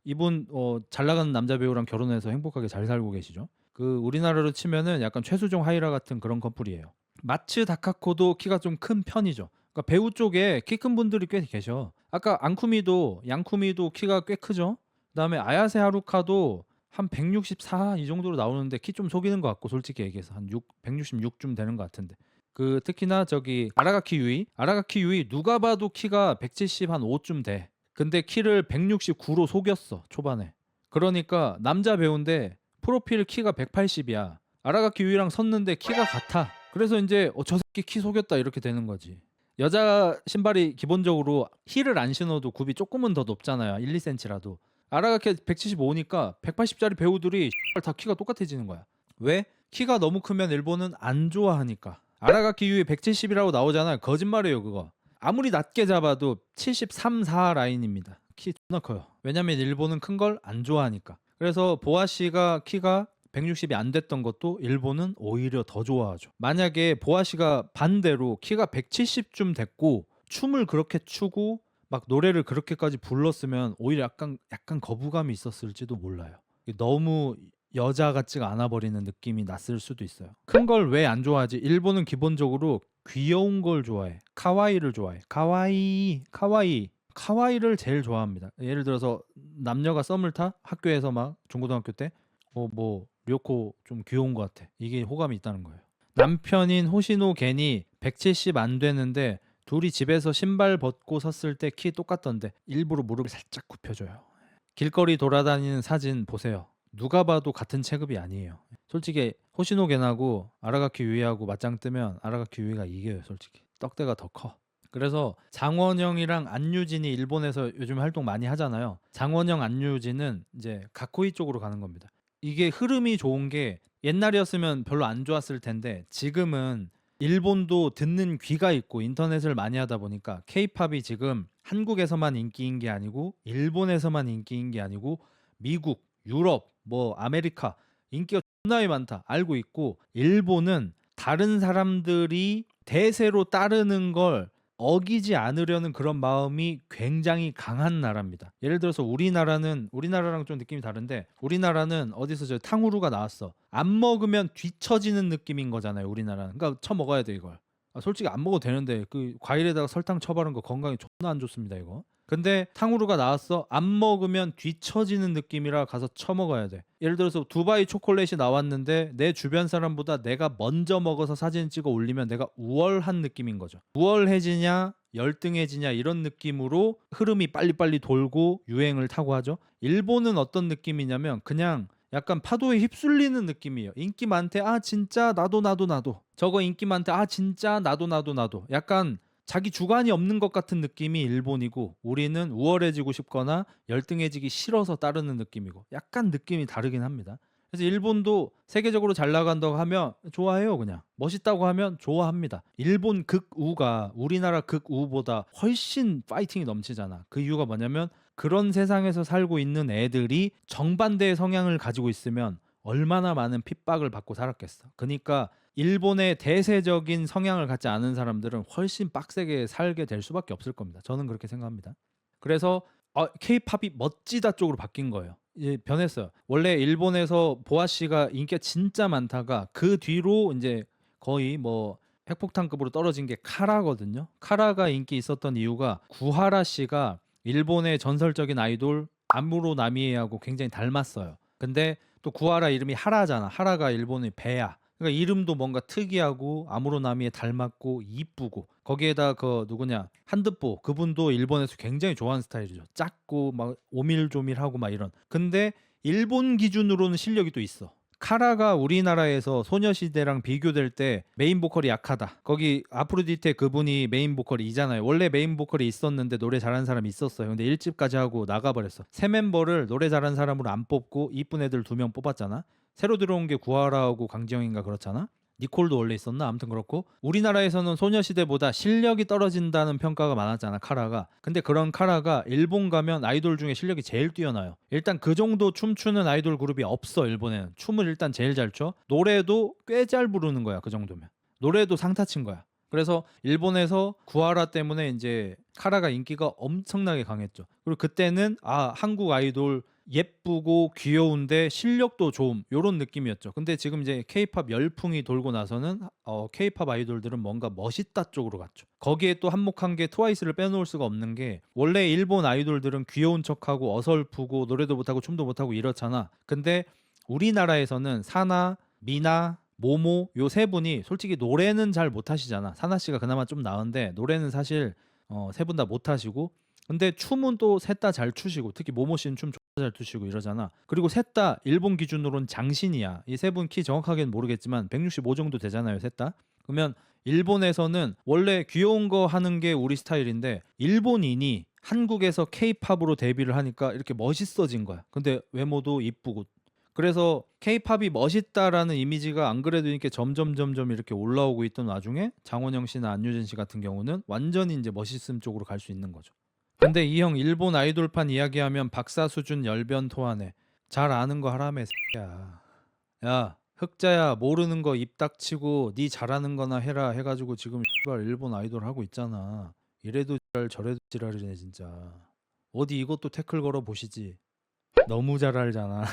이분 잘 나가는 남자 배우랑 결혼해서 행복하게 잘 살고 계시죠. 그 우리나라로 치면은 약간 최수종 하이라 같은 그런 커플이에요. 마츠 다카코도 키가 좀 큰 편이죠. 그러니까 배우 쪽에 키 큰 분들이 꽤 계셔. 아까 안쿠미도 양쿠미도 키가 꽤 크죠. 그다음에 아야세 하루카도 한 164 이 정도로 나오는데 키 좀 속이는 것 같고 솔직히 얘기해서 한 166쯤 되는 것 같은데. 그 특히나 저기 아라가키 유이 누가 봐도 키가 170 한 5쯤 돼. 근데 키를 169로 속였어 초반에. 그러니까 남자 배우인데 프로필 키가 180이야. 아라가키 유이랑 섰는데 키가 같아. 그래서 이제 저 새끼 키 속였다 이렇게 되는 거지. 여자 신발이 기본적으로 힐을 안 신어도 굽이 조금은 더 높잖아요. 1, 2cm라도. 아라가키 175니까 180짜리 배우들이 다 키가 똑같아지는 거야. 왜? 키가 너무 크면 일본은 안 좋아하니까. 아라가키 유이 170이라고 나오잖아요. 거짓말이에요 그거. 아무리 낮게 잡아도 73, 4 라인입니다. 키 존나 커요. 왜냐면 일본은 큰 걸 안 좋아하니까. 그래서 보아 씨가 키가 160이 안 됐던 것도 일본은 오히려 더 좋아하죠. 만약에 보아 씨가 반대로 키가 170쯤 됐고 춤을 그렇게 추고 막 노래를 그렇게까지 불렀으면 오히려 약간 거부감이 있었을지도 몰라요. 너무 여자 같지가 않아 버리는 느낌이 났을 수도 있어요. 큰 걸 왜 안 좋아하지? 일본은 기본적으로 귀여운 걸 좋아해. 카와이를 좋아해. 카와이를 제일 좋아합니다. 예를 들어서 남녀가 썸을 타? 학교에서 막 중고등학교 때 뭐 료코 좀 귀여운 것 같아. 이게 호감이 있다는 거예요. 남편인 호시노 겐이 170 안 되는데 둘이 집에서 신발 벗고 섰을 때 키 똑같던데 일부러 무릎을 살짝 굽혀줘요. 길거리 돌아다니는 사진 보세요. 누가 봐도 같은 체급이 아니에요. 솔직히 호시노 겐하고 아라가키 유이하고 맞짱 뜨면 아라가키 유이가 이겨요. 솔직히 떡대가 더 커. 그래서 장원영이랑 안유진이 일본에서 요즘 활동 많이 하잖아요. 장원영, 안유진은 이제 가코이 쪽으로 가는 겁니다. 이게 흐름이 좋은 게 옛날이었으면 별로 안 좋았을 텐데 지금은 일본도 듣는 귀가 있고 인터넷을 많이 하다 보니까 케이팝이 지금 한국에서만 인기인 게 아니고 일본에서만 인기인 게 아니고 미국, 유럽, 뭐 아메리카 인기가 존나게 많다 알고 있고 일본은 다른 사람들이 대세로 따르는 걸 어기지 않으려는 그런 마음이 굉장히 강한 나라입니다. 예를 들어서 우리나라랑 좀 느낌이 다른데 우리나라는 어디서 저 탕후루가 나왔어. 안 먹으면 뒤처지는 느낌인 거잖아요. 우리나라는. 그러니까 처먹어야 돼 이걸. 솔직히 안 먹어도 되는데 그 과일에다가 설탕 쳐바른 거 건강에 존나 안 좋습니다 이거. 근데 탕후루가 나왔어. 안 먹으면 뒤처지는 느낌이라 가서 처먹어야 돼. 예를 들어서 두바이 초콜릿이 나왔는데 내 주변 사람보다 내가 먼저 먹어서 사진 찍어 올리면 내가 우월한 느낌인 거죠. 우월해지냐 열등해지냐 이런 느낌으로 흐름이 빨리빨리 돌고 유행을 타고 하죠. 일본은 어떤 느낌이냐면 그냥 약간 파도에 휩쓸리는 느낌이에요. 인기 많대. 아 진짜 나도. 저거 인기 많대. 아 진짜 나도. 약간 자기 주관이 없는 것 같은 느낌이 일본이고 우리는 우월해지고 싶거나 열등해지기 싫어서 따르는 느낌이고 약간 느낌이 다르긴 합니다. 그래서 일본도 세계적으로 잘 나간다고 하면 좋아해요. 그냥 멋있다고 하면 좋아합니다. 일본 극우가 우리나라 극우보다 훨씬 파이팅이 넘치잖아. 그 이유가 뭐냐면 그런 세상에서 살고 있는 애들이 정반대의 성향을 가지고 있으면 얼마나 많은 핍박을 받고 살았겠어. 그러니까 일본의 대세적인 성향을 갖지 않은 사람들은 훨씬 빡세게 살게 될 수밖에 없을 겁니다. 저는 그렇게 생각합니다. 그래서 K-팝이 멋지다 쪽으로 바뀐 거예요. 이제 변했어요. 원래 일본에서 보아 씨가 인기가 진짜 많다가 그 뒤로 이제 거의 뭐 핵폭탄급으로 떨어진 게 카라거든요. 카라가 인기 있었던 이유가 구하라 씨가 일본의 전설적인 아이돌 아무로 나미에하고 굉장히 닮았어요. 근데 또 구하라 이름이 하라잖아. 하라가 일본의 배야. 그러니까 이름도 뭔가 특이하고 아무로 나미에 닮았고 이쁘고 거기에다 그 누구냐 한드뽀 그분도 일본에서 굉장히 좋아하는 스타일이죠. 작고 막 오밀조밀하고 막 이런. 근데 일본 기준으로는 실력이 또 있어. 카라가 우리나라에서 소녀시대랑 비교될 때 메인 보컬이 약하다. 거기 아프로디테 그분이 메인 보컬이잖아요. 원래 메인 보컬이 있었는데 노래 잘하는 사람이 있었어요. 근데 1집까지 하고 나가버렸어. 새 멤버를 노래 잘하는 사람으로 안 뽑고 이쁜 애들 2명 뽑았잖아. 새로 들어온 게 구하라하고 강지영인가 그렇잖아. 니콜도 원래 있었나? 아무튼 그렇고 우리나라에서는 소녀시대보다 실력이 떨어진다는 평가가 많았잖아 카라가. 근데 그런 카라가 일본 가면 아이돌 중에 실력이 제일 뛰어나요. 일단 그 정도 춤추는 아이돌 그룹이 없어. 일본에는 춤을 일단 제일 잘 춰. 노래도 꽤 잘 부르는 거야. 그 정도면 노래도 상타 친 거야. 그래서 일본에서 구하라 때문에 이제 카라가 인기가 엄청나게 강했죠. 그리고 그때는 한국 아이돌 예쁘고 귀여운데 실력도 좋음 요런 느낌이었죠. 근데 지금 이제 케이팝 열풍이 돌고 나서는 케이팝 아이돌들은 뭔가 멋있다 쪽으로 갔죠. 거기에 또 한몫한 게 트와이스를 빼놓을 수가 없는 게 원래 일본 아이돌들은 귀여운 척하고 어설프고 노래도 못하고 춤도 못하고 이렇잖아. 근데 우리나라에서는 사나, 미나, 모모 요 세 분이 솔직히 노래는 잘 못하시잖아. 사나 씨가 그나마 좀 나은데 노래는 사실 세 분 다 못하시고 근데 춤은 또 셋 다 잘 추시고 특히 모모 씨는 춤 잘 추시고 이러잖아. 그리고 셋 다 일본 기준으로는 장신이야. 이 세 분 키 정확하게는 모르겠지만 165 정도 되잖아요, 셋 다. 그러면 일본에서는 원래 귀여운 거 하는 게 우리 스타일인데 일본인이 한국에서 케이팝으로 데뷔를 하니까 이렇게 멋있어진 거야. 근데 외모도 이쁘고 그래서 케이팝이 멋있다라는 이미지가 안 그래도 이렇게 점점 이렇게 올라오고 있던 와중에 장원영 씨나 안유진 씨 같은 경우는 완전히 이제 멋있음 쪽으로 갈 수 있는 거죠. 근데 이 형 일본 아이돌판 이야기하면 박사 수준 열변 토하네. 잘 아는 거 하라며 새끼야. 야 흑자야 모르는 거 입 닥치고 네 잘하는 거나 해라 해가지고 지금 씨발 일본 아이돌 하고 있잖아. 이래도 지랄 저래도 지랄이네 진짜. 어디 이것도 태클 걸어 보시지. 너무 잘 알잖아.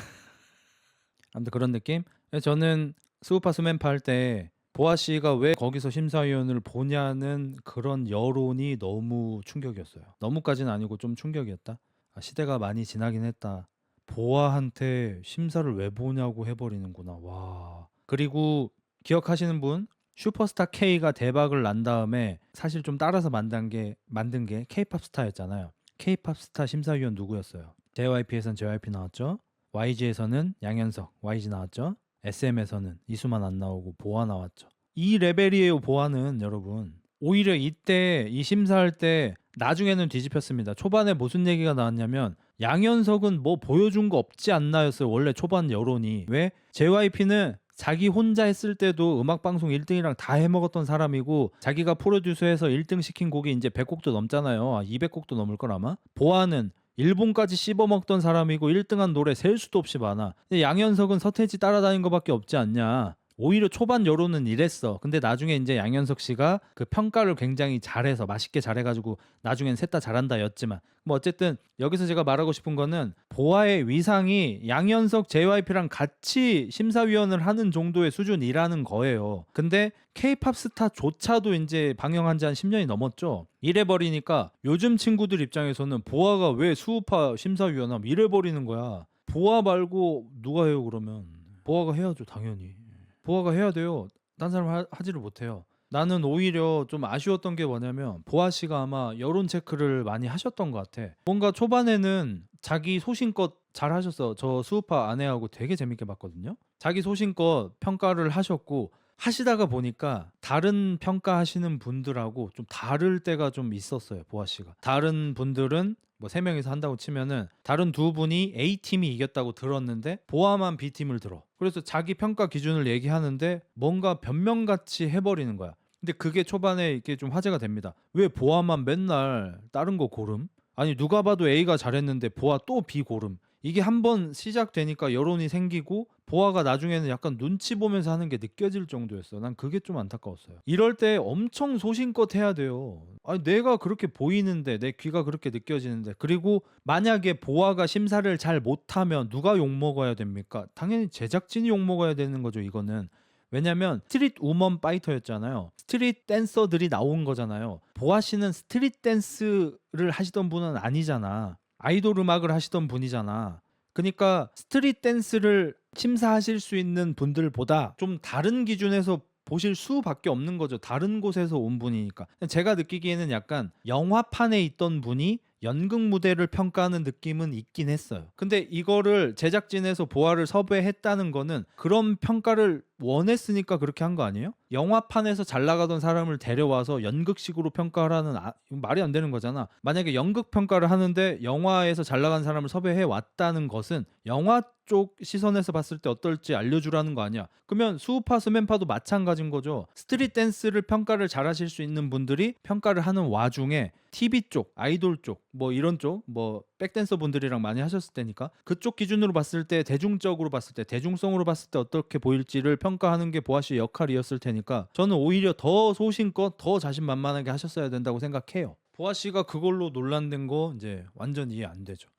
아무튼 그런 느낌? 저는 스우파 수맨파 할 때 보아 씨가 왜 거기서 심사위원을 보냐는 그런 여론이 너무 충격이었어요. 너무까지는 아니고 좀 충격이었다. 시대가 많이 지나긴 했다. 보아한테 심사를 왜 보냐고 해버리는구나. 와. 그리고 기억하시는 분? 슈퍼스타 K가 대박을 난 다음에 사실 좀 따라서 만든 게 K-팝 스타였잖아요. K-팝 스타 심사위원 누구였어요? JYP에선 JYP 나왔죠. YG에서는 양현석, YG 나왔죠. SM에서는 이수만 안 나오고 보아 나왔죠. 이 레벨이에요, 보아는 여러분. 오히려 이때 이 심사할 때 나중에는 뒤집혔습니다. 초반에 무슨 얘기가 나왔냐면 양현석은 뭐 보여준 거 없지 않나였어요. 원래 초반 여론이. 왜? JYP는 자기 혼자 했을 때도 음악방송 1등이랑 다 해먹었던 사람이고 자기가 프로듀서해서 1등 시킨 곡이 이제 100곡도 넘잖아요. 200곡도 넘을 걸 아마. 보아는 일본까지 씹어먹던 사람이고 1등한 노래 셀 수도 없이 많아. 근데 양현석은 서태지 따라다닌 거밖에 없지 않냐. 오히려 초반 여론은 이랬어. 근데 나중에 이제 양현석 씨가 그 평가를 굉장히 잘해서 맛있게 잘해가지고 나중엔 셋 다 잘한다였지만 뭐 어쨌든 여기서 제가 말하고 싶은 거는 보아의 위상이 양현석 JYP랑 같이 심사위원을 하는 정도의 수준이라는 거예요. 근데 K-팝 스타조차도 이제 방영한 지 한 10년이 넘었죠. 이래버리니까 요즘 친구들 입장에서는 보아가 왜 수우파 심사위원함 이래버리는 거야. 보아 말고 누가 해요 그러면? 보아가 해야죠 당연히. 보아가 해야 돼요. 딴 사람 하지를 못해요. 나는 오히려 좀 아쉬웠던 게 뭐냐면 보아 씨가 아마 여론 체크를 많이 하셨던 것 같아. 뭔가 초반에는 자기 소신껏 잘 하셨어. 저 수우파 아내하고 되게 재밌게 봤거든요. 자기 소신껏 평가를 하셨고 하시다가 보니까 다른 평가하시는 분들하고 좀 다를 때가 좀 있었어요. 보아 씨가. 다른 분들은 뭐 3명이서 한다고 치면은 다른 두 분이 A팀이 이겼다고 들었는데 보아만 B팀을 들어. 그래서 자기 평가 기준을 얘기하는데 뭔가 변명같이 해버리는 거야. 근데 그게 초반에 이게 좀 화제가 됩니다. 왜 보아만 맨날 다른 거 고름? 아니 누가 봐도 A가 잘했는데 보아 또 B 고름. 이게 한번 시작되니까 여론이 생기고 보아가 나중에는 약간 눈치 보면서 하는 게 느껴질 정도였어. 난 그게 좀 안타까웠어요. 이럴 때 엄청 소신껏 해야 돼요. 아니 내가 그렇게 보이는데 내 귀가 그렇게 느껴지는데 그리고 만약에 보아가 심사를 잘 못하면 누가 욕먹어야 됩니까? 당연히 제작진이 욕먹어야 되는 거죠 이거는. 왜냐면 스트릿 우먼 파이터였잖아요. 스트릿 댄서들이 나온 거잖아요. 보아 씨는 스트릿 댄스를 하시던 분은 아니잖아. 아이돌 음악을 하시던 분이잖아. 그러니까 스트릿 댄스를 심사하실 수 있는 분들보다 좀 다른 기준에서 보실 수밖에 없는 거죠. 다른 곳에서 온 분이니까. 제가 느끼기에는 약간 영화판에 있던 분이 연극 무대를 평가하는 느낌은 있긴 했어요. 근데 이거를 제작진에서 보아를 섭외했다는 거는 그런 평가를 원했으니까 그렇게 한 거 아니에요? 영화판에서 잘 나가던 사람을 데려와서 연극식으로 평가하라는 이건 말이 안 되는 거잖아. 만약에 연극 평가를 하는데 영화에서 잘 나간 사람을 섭외해 왔다는 것은 영화 쪽 시선에서 봤을 때 어떨지 알려주라는 거 아니야. 그러면 수우파 스맨파도 마찬가지인 거죠. 스트릿 댄스를 평가를 잘 하실 수 있는 분들이 평가를 하는 와중에 TV 쪽, 아이돌 쪽, 뭐 이런 쪽, 뭐 백댄서 분들이랑 많이 하셨을 때니까 그쪽 기준으로 봤을 때 대중적으로 봤을 때 대중성으로 봤을 때 어떻게 보일지를 평가하는 게 보아 씨의 역할이었을 테니까 저는 오히려 더 소신껏 더 자신만만하게 하셨어야 된다고 생각해요. 보아 씨가 그걸로 논란된 거 이제 완전 이해 안 되죠.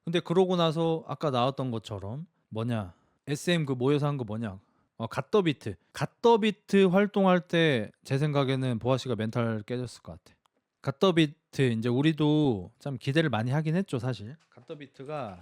근데 그러고 나서 아까 나왔던 것처럼 뭐냐 SM 그 모여서 한 거 뭐냐 갓더비트 활동할 때 제 생각에는 보아 씨가 멘탈 깨졌을 것 같아. 갓더비트 이제 우리도 참 기대를 많이 하긴 했죠 사실. 갓더비트가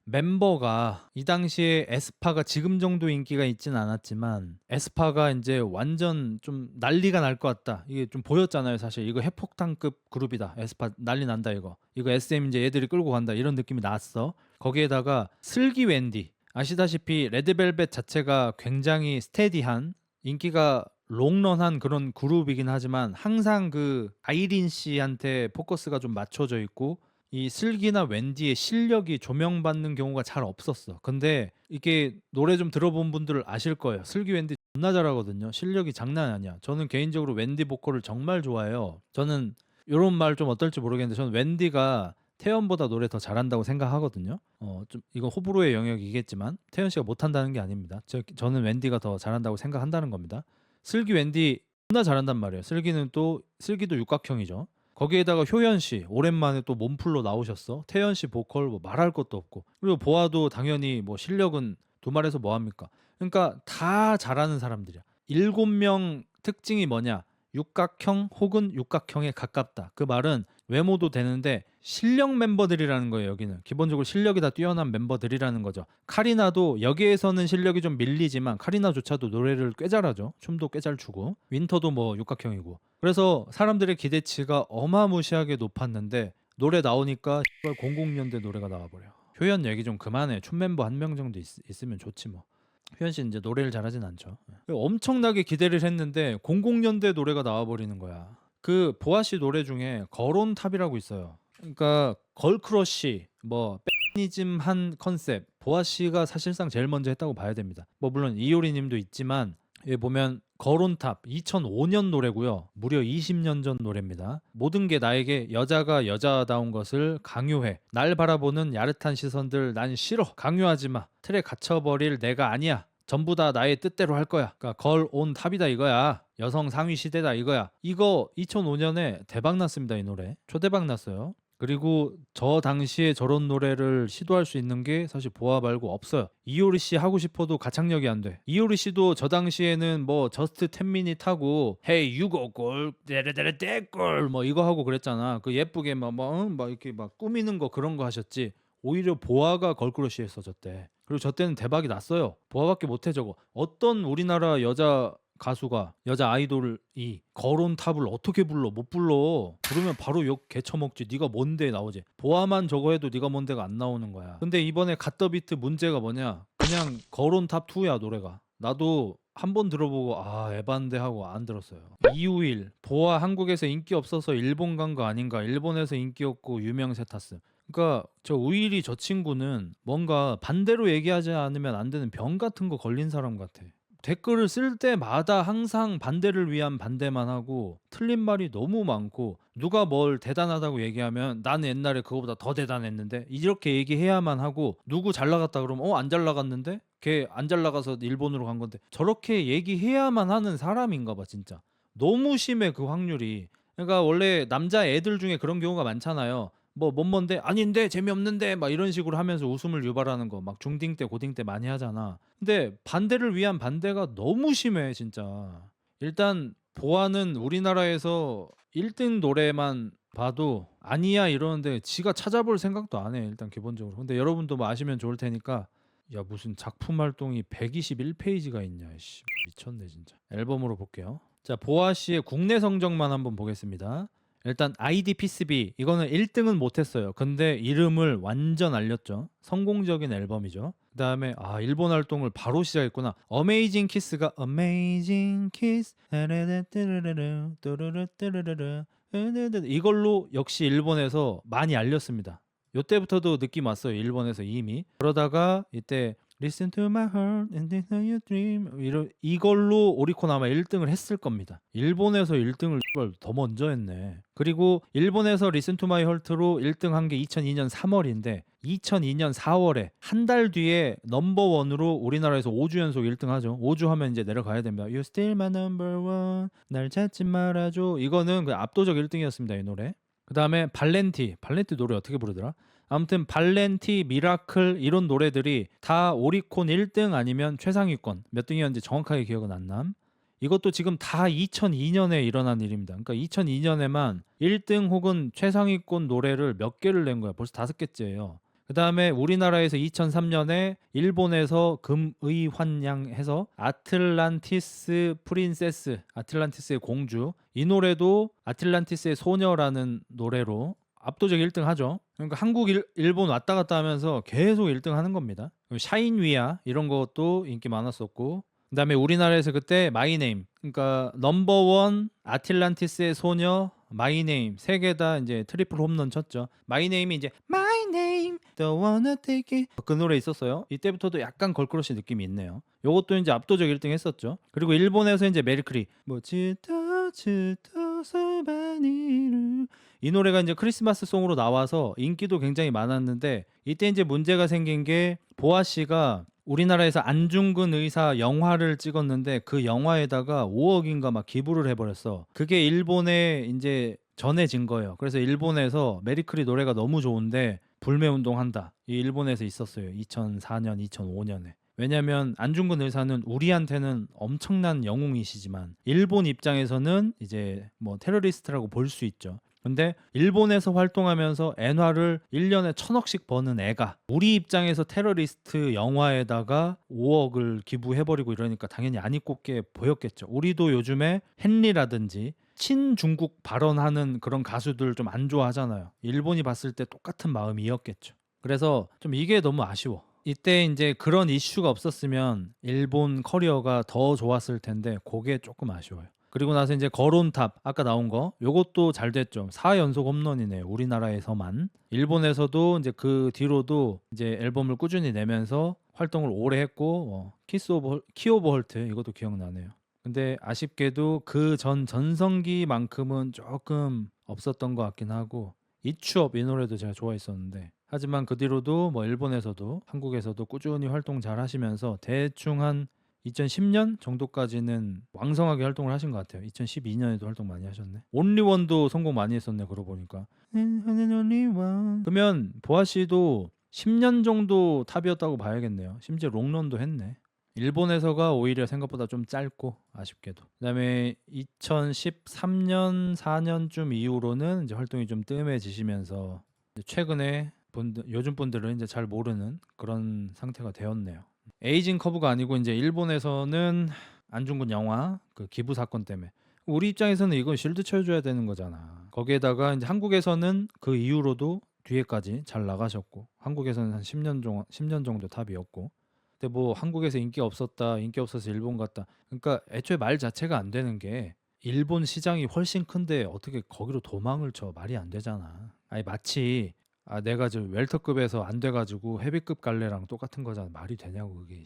멤버가 이 당시에 에스파가 지금 정도 인기가 있진 않았지만 에스파가 이제 완전 좀 난리가 날 것 같다. 이게 좀 보였잖아요 사실. 이거 핵폭탄급 그룹이다. 에스파 난리 난다 이거. 이거 SM 이제 애들이 끌고 간다 이런 느낌이 났어. 거기에다가 슬기 웬디 아시다시피 레드벨벳 자체가 굉장히 스테디한 인기가 롱런한 그런 그룹이긴 하지만 항상 그 아이린 씨한테 포커스가 좀 맞춰져 있고 이 슬기나 웬디의 실력이 조명받는 경우가 잘 없었어. 근데 이게 노래 좀 들어본 분들 아실 거예요. 슬기 웬디 존나 잘하거든요. 실력이 장난 아니야. 저는 개인적으로 웬디 보컬을 정말 좋아해요. 저는 이런 말 좀 어떨지 모르겠는데 저는 웬디가 태연보다 노래 더 잘한다고 생각하거든요. 좀 이건 호불호의 영역이겠지만 태연 씨가 못한다는 게 아닙니다. 저는 웬디가 더 잘한다고 생각한다는 겁니다. 슬기 웬디 존나 잘한단 말이에요. 슬기도 육각형이죠. 거기에다가 효연 씨 오랜만에 또 몸풀로 나오셨어. 태연 씨 보컬 뭐 말할 것도 없고 그리고 보아도 당연히 뭐 실력은 두말해서 뭐 합니까? 그러니까 다 잘하는 사람들이야. 7명 특징이 뭐냐? 육각형 혹은 육각형에 가깝다. 그 말은 외모도 되는데 실력 멤버들이라는 거예요. 여기는 기본적으로 실력이 다 뛰어난 멤버들이라는 거죠. 카리나도 여기에서는 실력이 좀 밀리지만 카리나조차도 노래를 꽤 잘하죠. 춤도 꽤 잘 추고 윈터도 뭐 육각형이고 그래서 사람들의 기대치가 어마무시하게 높았는데 노래 나오니까 00년대 노래가 나와버려. 효연 얘기 좀 그만해. 춤 멤버 한 명 정도 있으면 좋지 뭐. 효연 씨 이제 노래를 잘하진 않죠. 엄청나게 기대를 했는데 00년대 노래가 나와버리는 거야. 그 보아 씨 노래 중에 걸온탑이라고 있어요. 그러니까 걸크러쉬 뭐 페미니즘한 컨셉 보아 씨가 사실상 제일 먼저 했다고 봐야 됩니다. 뭐 물론 이효리 님도 있지만 여기 보면 걸온탑 2005년 노래고요. 무려 20년 전 노래입니다. 모든 게 나에게 여자가 여자다운 것을 강요해. 날 바라보는 야릇한 시선들 난 싫어. 강요하지 마. 틀에 갇혀버릴 내가 아니야. 전부 다 나의 뜻대로 할 거야. 그러니까 걸온탑이다 이거야. 여성 상위 시대다 이거야. 이거 2005년에 대박 났습니다. 이 노래. 초대박 났어요. 그리고 저 당시에 저런 노래를 시도할 수 있는 게 사실 보아 말고 없어요. 이효리 씨 하고 싶어도 가창력이 안 돼. 이효리 씨도 저 당시에는 뭐 저스트 10미닛 하고 Hey you go girl 데레데레 데걸 뭐 이거 하고 그랬잖아. 그 예쁘게 막 이렇게 막 꾸미는 거 그런 거 하셨지. 오히려 보아가 걸크러쉬 했어졌대. 그리고 저 때는 대박이 났어요. 보아밖에 못해 저거. 어떤 우리나라 여자 가수가 여자 아이돌이 걸온탑을 어떻게 불러? 못 불러. 부르면 바로 욕 개처먹지. 네가 뭔데 나오지. 보아만 저거 해도 네가 뭔데가 안 나오는 거야. 근데 이번에 갓더비트 문제가 뭐냐? 그냥 걸온탑 2야 노래가. 나도 한 번 들어보고 아 에반데 하고 안 들었어요. 이우일 보아 한국에서 인기 없어서 일본 간 거 아닌가? 일본에서 인기 없고 유명 세타스. 그러니까 저 우일이 저 친구는 뭔가 반대로 얘기하지 않으면 안 되는 병 같은 거 걸린 사람 같아. 댓글을 쓸 때마다 항상 반대를 위한 반대만 하고 틀린 말이 너무 많고 누가 뭘 대단하다고 얘기하면 나는 옛날에 그거보다 더 대단했는데 이렇게 얘기해야만 하고 누구 잘 나갔다 그러면 안 잘 나갔는데 걔 안 잘 나가서 일본으로 간 건데 저렇게 얘기해야만 하는 사람인가 봐 진짜. 너무 심해 그 확률이. 그러니까 원래 남자 애들 중에 그런 경우가 많잖아요. 뭐 뭔데 아닌데 재미없는데 막 이런 식으로 하면서 웃음을 유발하는 거 막 중딩 때 고딩 때 많이 하잖아. 근데 반대를 위한 반대가 너무 심해 진짜. 일단 보아는 우리나라에서 1등 노래만 봐도 아니야 이러는데 지가 찾아볼 생각도 안 해. 일단 기본적으로. 근데 여러분도 뭐 아시면 좋을 테니까 야 무슨 작품 활동이 121페이지가 있냐. 씨 미쳤네 진짜. 앨범으로 볼게요. 자 보아 씨의 국내 성적만 한번 보겠습니다. 일단 아이디 피스비 이거는 1등은 못했어요. 근데 이름을 완전 알렸죠. 성공적인 앨범이죠. 그 다음에 일본 활동을 바로 시작했구나. 어메이징 키스가 어메이징 키스 이걸로 역시 일본에서 많이 알렸습니다. 요때부터도 느낌 왔어요. 일본에서 이미. 그러다가 이때 Listen to my heart and this is your dream 이걸로 오리콘 아마 1등을 했을 겁니다. 일본에서 1등을 더 먼저 했네. 그리고 일본에서 Listen to my heart로 1등 한 게 2002년 3월인데 2002년 4월에 한 달 뒤에 넘버원으로 우리나라에서 5주 연속 1등 하죠. 5주 하면 이제 내려가야 됩니다. You still my number one 날 찾지 말아줘. 이거는 그 압도적 1등이었습니다. 이 노래. 그 다음에 발렌티 노래 어떻게 부르더라? 아무튼 발렌티, 미라클 이런 노래들이 다 오리콘 1등 아니면 최상위권 몇 등이었는지 정확하게 기억은 안 남. 이것도 지금 다 2002년에 일어난 일입니다. 그러니까 2002년에만 1등 혹은 최상위권 노래를 몇 개를 낸 거야. 벌써 5개째예요. 그 다음에 우리나라에서 2003년에 일본에서 금의환양해서 아틀란티스 프린세스, 아틀란티스의 공주, 이 노래도 아틀란티스의 소녀라는 노래로 압도적 1등 하죠. 그러니까 한국, 일본 왔다 갔다 하면서 계속 1등 하는 겁니다. 샤인 위아 이런 것도 인기 많았었고, 그다음에 우리나라에서 그때 마이네임, 그러니까 넘버원, 아틀란티스의 소녀, 마이네임 세 개 다 이제 트리플 홈런 쳤죠. 마이네임이 이제 My name, don't wanna take it, 그 노래 있었어요. 이때부터도 약간 걸크러쉬 느낌이 있네요. 요것도 이제 압도적 1등 했었죠. 그리고 일본에서 이제 메리크리, 뭐 츠토 소바니루, 이 노래가 이제 크리스마스 송으로 나와서 인기도 굉장히 많았는데, 이때 이제 문제가 생긴 게 보아 씨가 우리나라에서 안중근 의사 영화를 찍었는데 그 영화에다가 5억인가 막 기부를 해버렸어. 그게 일본에 이제 전해진 거예요. 그래서 일본에서 메리크리 노래가 너무 좋은데 불매운동한다. 이 일본에서 있었어요. 2004년, 2005년에. 왜냐면 안중근 의사는 우리한테는 엄청난 영웅이시지만 일본 입장에서는 이제 뭐 테러리스트라고 볼 수 있죠. 근데 일본에서 활동하면서 엔화를 1년에 1000억씩 버는 애가 우리 입장에서 테러리스트 영화에다가 5억을 기부해버리고 이러니까 당연히 안 입곱게 보였겠죠. 우리도 요즘에 헨리라든지 친중국 발언하는 그런 가수들 좀 안 좋아하잖아요. 일본이 봤을 때 똑같은 마음이었겠죠. 그래서 좀 이게 너무 아쉬워. 이때 이제 그런 이슈가 없었으면 일본 커리어가 더 좋았을 텐데 그게 조금 아쉬워요. 그리고 나서 이제 거론탑 아까 나온 거 요것도 잘 됐죠. 4연속 홈런이네요. 우리나라에서만. 일본에서도 이제 그 뒤로도 이제 앨범을 꾸준히 내면서 활동을 오래 했고, 키 오브 헐트 이것도 기억나네요. 근데 아쉽게도 그 전성기만큼은 조금 없었던 것 같긴 하고, 이추업 이 노래도 제가 좋아했었는데, 하지만 그 뒤로도 뭐 일본에서도 한국에서도 꾸준히 활동 잘 하시면서 대충 한 2010년 정도까지는 왕성하게 활동을 하신 것 같아요. 2012년에도 활동 많이 하셨네. 온리원도 성공 많이 했었네. 그러고 보니까. 그러면 보아 씨도 10년 정도 탑이었다고 봐야겠네요. 심지어 롱런도 했네. 일본에서가 오히려 생각보다 좀 짧고 아쉽게도. 그다음에 2013년 4년쯤 이후로는 이제 활동이 좀 뜸해지시면서 이제 최근에 요즘 분들은 이제 잘 모르는 그런 상태가 되었네요. 에이징 커브가 아니고 이제 일본에서는 안중근 영화 그 기부 사건 때문에, 우리 입장에서는 이건 실드 쳐줘야 되는 거잖아. 거기에다가 이제 한국에서는 그 이후로도 뒤에까지 잘 나가셨고, 한국에서는 한 10년 정도 탑이었고, 근데 뭐 한국에서 인기 없었다, 인기 없어서 일본 갔다. 그러니까 애초에 말 자체가 안 되는 게 일본 시장이 훨씬 큰데 어떻게 거기로 도망을 쳐. 말이 안 되잖아. 아니 마치 내가 저 웰터급에서 안 돼가지고 헤비급 갈래랑 똑같은 거잖아. 말이 되냐고 그게.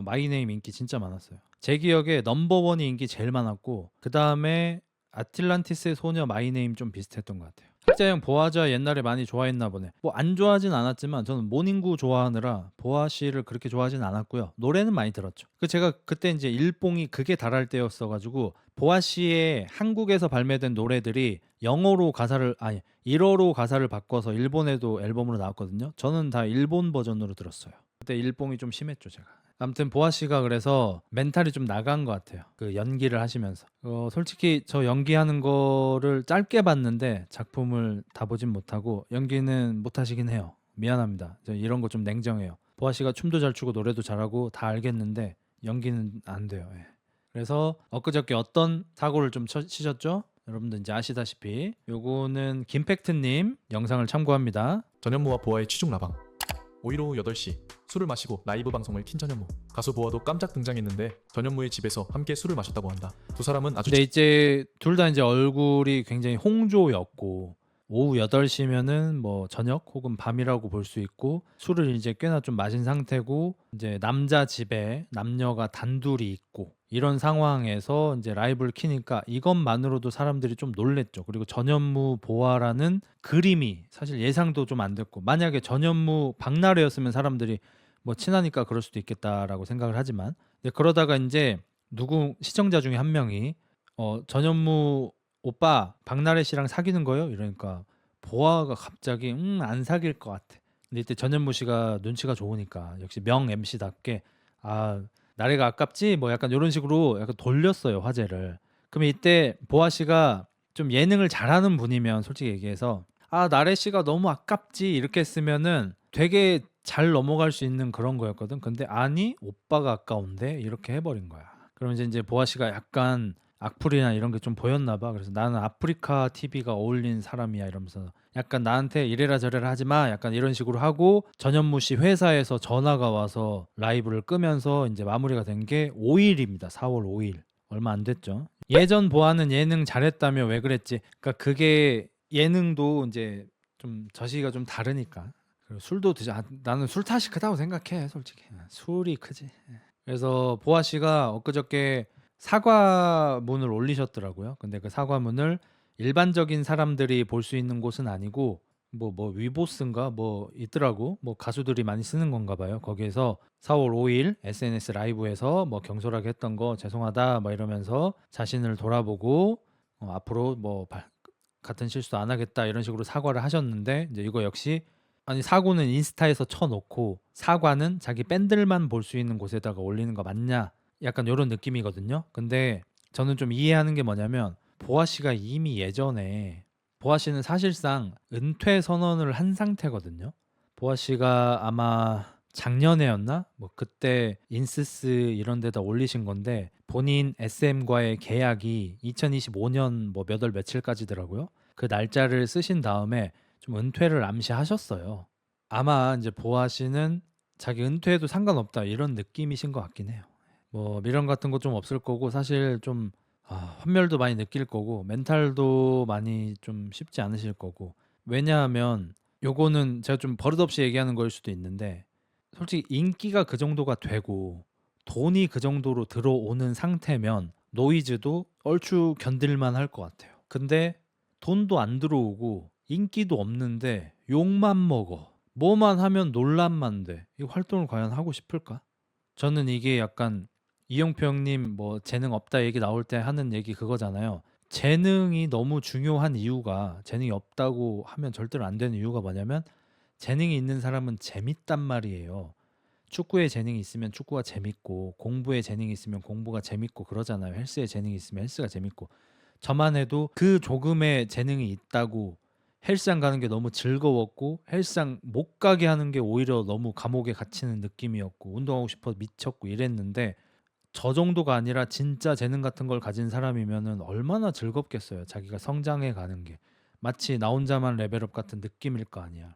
마이네임 인기 진짜 많았어요. 제 기억에 넘버원이 인기 제일 많았고, 그 다음에 아틀란티스의 소녀 마이네임 좀 비슷했던 것 같아요. 학자형 보아자 옛날에 많이 좋아했나 보네. 뭐 안 좋아하진 않았지만 저는 모닝구 좋아하느라 보아 씨를 그렇게 좋아하진 않았고요. 노래는 많이 들었죠. 제가 그때 이제 일봉이 극에 달할 때였어가지고 보아 씨의 한국에서 발매된 노래들이 영어로 가사를 일어로 가사를 바꿔서 일본에도 앨범으로 나왔거든요. 저는 다 일본 버전으로 들었어요. 그때 일봉이 좀 심했죠, 제가. 아무튼 보아 씨가 그래서 멘탈이 좀 나간 것 같아요. 그 연기를 하시면서. 솔직히 저 연기하는 거를 짧게 봤는데 작품을 다 보진 못하고, 연기는 못하시긴 해요. 미안합니다. 저 이런 거 좀 냉정해요. 보아 씨가 춤도 잘 추고 노래도 잘하고 다 알겠는데 연기는 안 돼요. 예. 그래서 엊그저께 어떤 사고를 좀 치셨죠? 여러분들 이제 아시다시피 요거는 김팩트님 영상을 참고합니다. 전현무와 보아의 취중 라방. 5일 오후 8시 술을 마시고 라이브 방송을 킨 전현무. 가수 보아도 깜짝 등장했는데 전현무의 집에서 함께 술을 마셨다고 한다. 두 사람은 아주 근데 이제 둘 다 이제 얼굴이 굉장히 홍조였고, 오후 8시면은 뭐 저녁 혹은 밤이라고 볼 수 있고, 술을 이제 꽤나 좀 마신 상태고, 이제 남자 집에 남녀가 단둘이 있고 이런 상황에서 이제 라이브를 키니까 이것만으로도 사람들이 좀 놀랬죠. 그리고 전현무 보아라는 그림이 사실 예상도 좀 안 됐고, 만약에 전현무 박나래였으면 사람들이 뭐 친하니까 그럴 수도 있겠다라고 생각을 하지만, 근데 그러다가 이제 누구 시청자 중에 한 명이 전현무 오빠 박나래 씨랑 사귀는 거요? 이러니까 보아가 갑자기 안 사귈 것 같아. 근데 이때 전현무 씨가 눈치가 좋으니까 역시 명 MC답게 아 나래가 아깝지 뭐 약간 이런 식으로 약간 돌렸어요 화제를. 그러면 이때 보아 씨가 좀 예능을 잘하는 분이면 솔직히 얘기해서 아 나래 씨가 너무 아깝지 이렇게 했으면은 되게 잘 넘어갈 수 있는 그런 거였거든. 근데 아니 오빠가 아까운데 이렇게 해버린 거야. 그럼 이제 보아 씨가 약간 악플이나 이런 게 좀 보였나 봐. 그래서 나는 아프리카 TV가 어울린 사람이야 이러면서 약간 나한테 이래라 저래라 하지 마 약간 이런 식으로 하고 전현무 씨 회사에서 전화가 와서 라이브를 끄면서 이제 마무리가 된 게 5일입니다. 4월 5일. 얼마 안 됐죠. 예전 보아는 예능 잘했다며 왜 그랬지? 그러니까 그게 예능도 이제 좀 저시기가 좀 다르니까. 그리고 술도 드자. 나는 술 탓이 크다고 생각해, 솔직히. 술이 크지. 그래서 보아 씨가 엊그저께 사과문을 올리셨더라고요. 근데 그 사과문을 일반적인 사람들이 볼 수 있는 곳은 아니고 뭐 위보스인가 뭐 있더라고. 뭐 가수들이 많이 쓰는 건가 봐요. 거기에서 4월 5일 SNS 라이브에서 뭐 경솔하게 했던 거 죄송하다 뭐 이러면서 자신을 돌아보고 앞으로 뭐 같은 실수 안 하겠다 이런 식으로 사과를 하셨는데 이제 이거 역시 아니 사고는 인스타에서 쳐놓고 사과는 자기 팬들만 볼 수 있는 곳에다가 올리는 거 맞냐? 약간 요런 느낌이거든요. 근데 저는 좀 이해하는 게 뭐냐면 보아 씨가 이미 예전에 보아 씨는 사실상 은퇴 선언을 한 상태거든요. 보아 씨가 아마 작년에였나? 뭐 그때 인스스 이런 데다 올리신 건데 본인 SM과의 계약이 2025년 뭐 몇 월 며칠까지더라고요. 그 날짜를 쓰신 다음에 좀 은퇴를 암시하셨어요. 아마 이제 보아 씨는 자기 은퇴해도 상관없다 이런 느낌이신 것 같긴 해요. 뭐 미련 같은 거 좀 없을 거고 사실 좀 환멸도 많이 느낄 거고 멘탈도 많이 좀 쉽지 않으실 거고 왜냐하면 요거는 제가 좀 버릇없이 얘기하는 거일 수도 있는데 솔직히 인기가 그 정도가 되고 돈이 그 정도로 들어오는 상태면 노이즈도 얼추 견딜만 할 것 같아요. 근데 돈도 안 들어오고 인기도 없는데 욕만 먹어. 뭐만 하면 논란만 돼. 이 활동을 과연 하고 싶을까? 저는 이게 약간 이영표 형님 뭐 재능 없다 얘기 나올 때 하는 얘기 그거잖아요. 재능이 너무 중요한 이유가 재능이 없다고 하면 절대로 안 되는 이유가 뭐냐면 재능이 있는 사람은 재밌단 말이에요. 축구에 재능이 있으면 축구가 재밌고 공부에 재능이 있으면 공부가 재밌고 그러잖아요. 헬스에 재능이 있으면 헬스가 재밌고 저만 해도 그 조금의 재능이 있다고 헬스장 가는 게 너무 즐거웠고 헬스장 못 가게 하는 게 오히려 너무 감옥에 갇히는 느낌이었고 운동하고 싶어 미쳤고 이랬는데 저 정도가 아니라 진짜 재능 같은 걸 가진 사람이면은 얼마나 즐겁겠어요. 자기가 성장해 가는 게 마치 나 혼자만 레벨업 같은 느낌일 거 아니야.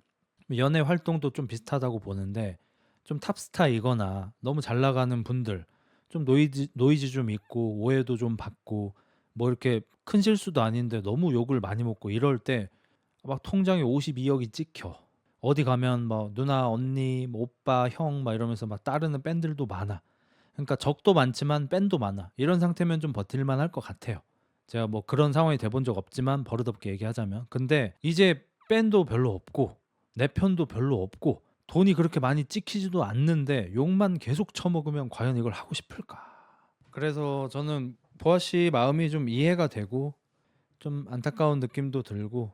연애 활동도 좀 비슷하다고 보는데 좀 탑스타이거나 너무 잘 나가는 분들 좀 노이즈 좀 있고 오해도 좀 받고 뭐 이렇게 큰 실수도 아닌데 너무 욕을 많이 먹고 이럴 때 막 통장에 52억이 찍혀. 어디 가면 뭐 누나, 언니, 뭐 오빠, 형 막 이러면서 막 따르는 밴들도 많아. 그러니까 적도 많지만 밴도 많아. 이런 상태면 좀 버틸만 할 것 같아요. 제가 뭐 그런 상황이 돼본 적 없지만 버릇없게 얘기하자면. 근데 이제 밴도 별로 없고 내 편도 별로 없고 돈이 그렇게 많이 찍히지도 않는데 욕만 계속 처먹으면 과연 이걸 하고 싶을까? 그래서 저는 보아 씨 마음이 좀 이해가 되고 좀 안타까운 느낌도 들고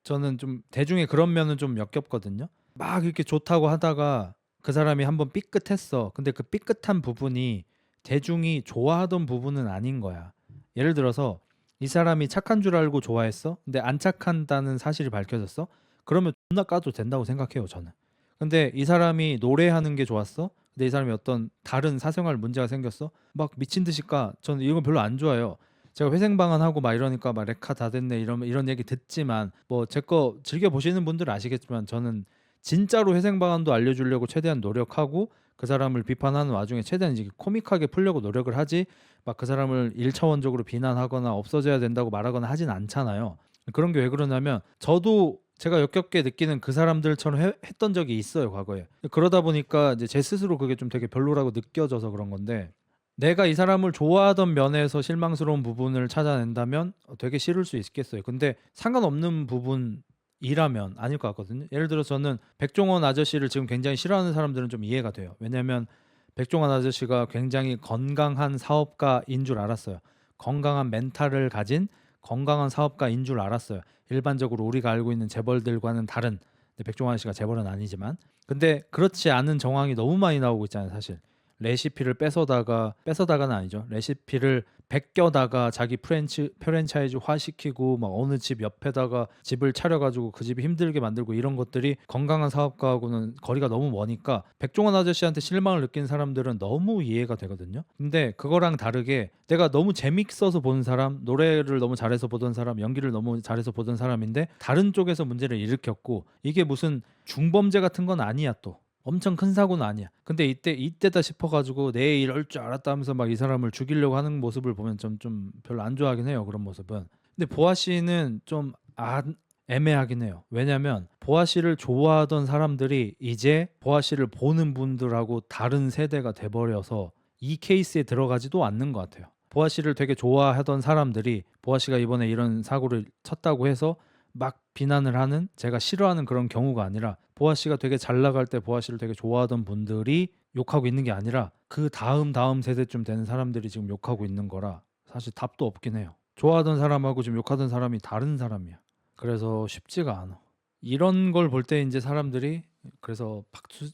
저는 좀 대중의 그런 면은 좀 역겹거든요. 막 이렇게 좋다고 하다가 그 사람이 한번 삐끗했어. 근데 그 삐끗한 부분이 대중이 좋아하던 부분은 아닌 거야. 예를 들어서 이 사람이 착한 줄 알고 좋아했어. 근데 안 착한다는 사실이 밝혀졌어. 그러면 존나 까도 된다고 생각해요, 저는. 근데 이 사람이 노래하는 게 좋았어. 근데 이 사람이 어떤 다른 사생활 문제가 생겼어. 막 미친 듯이 까. 저는 이건 별로 안 좋아해요. 제가 회생방언하고 막 이러니까 막 레카 다 됐네 이런 얘기 듣지만 뭐 제 거 즐겨 보시는 분들은 아시겠지만 저는 진짜로 회생방언도 알려주려고 최대한 노력하고 그 사람을 비판하는 와중에 최대한 이제 코믹하게 풀려고 노력을 하지 막 그 사람을 일차원적으로 비난하거나 없어져야 된다고 말하거나 하진 않잖아요. 그런 게 왜 그러냐면 저도 제가 역겹게 느끼는 그 사람들처럼 했던 적이 있어요 과거에. 그러다 보니까 이제 제 스스로 그게 좀 되게 별로라고 느껴져서 그런 건데 내가 이 사람을 좋아하던 면에서 실망스러운 부분을 찾아낸다면 되게 싫을 수 있겠어요. 근데 상관없는 부분이라면 아닐 것 같거든요. 예를 들어 저는 백종원 아저씨를 지금 굉장히 싫어하는 사람들은 좀 이해가 돼요. 왜냐하면 백종원 아저씨가 굉장히 건강한 사업가인 줄 알았어요. 건강한 멘탈을 가진 건강한 사업가인 줄 알았어요. 일반적으로 우리가 알고 있는 재벌들과는 다른. 근데 백종원 씨가 재벌은 아니지만 근데 그렇지 않은 정황이 너무 많이 나오고 있잖아요. 사실 레시피를 뺏어다가는 아니죠. 레시피를 베껴다가 자기 프랜차이즈화 시키고 막 어느 집 옆에다가 집을 차려가지고 그 집이 힘들게 만들고 이런 것들이 건강한 사업가하고는 거리가 너무 머니까 백종원 아저씨한테 실망을 느낀 사람들은 너무 이해가 되거든요. 근데 그거랑 다르게 내가 너무 재밌어서 보는 사람, 노래를 너무 잘해서 보던 사람, 연기를 너무 잘해서 보던 사람인데 다른 쪽에서 문제를 일으켰고 이게 무슨 중범죄 같은 건 아니야 또. 엄청 큰 사고는 아니야. 근데 이때다 싶어가지고 내 이럴 줄 알았다 하면서 막 이 사람을 죽이려고 하는 모습을 보면 좀 별로 안 좋아하긴 해요. 그런 모습은. 근데 보아 씨는 좀 애매하긴 해요. 왜냐면 보아 씨를 좋아하던 사람들이 이제 보아 씨를 보는 분들하고 다른 세대가 돼버려서 이 케이스에 들어가지도 않는 것 같아요. 보아 씨를 되게 좋아하던 사람들이 보아 씨가 이번에 이런 사고를 쳤다고 해서 막 비난을 하는 제가 싫어하는 그런 경우가 아니라 보아 씨가 되게 잘 나갈 때 보아 씨를 되게 좋아하던 분들이 욕하고 있는 게 아니라 그 다음 세대쯤 되는 사람들이 지금 욕하고 있는 거라 사실 답도 없긴 해요. 좋아하던 사람하고 지금 욕하던 사람이 다른 사람이야. 그래서 쉽지가 않아. 이런 걸 볼 때 이제 사람들이 그래서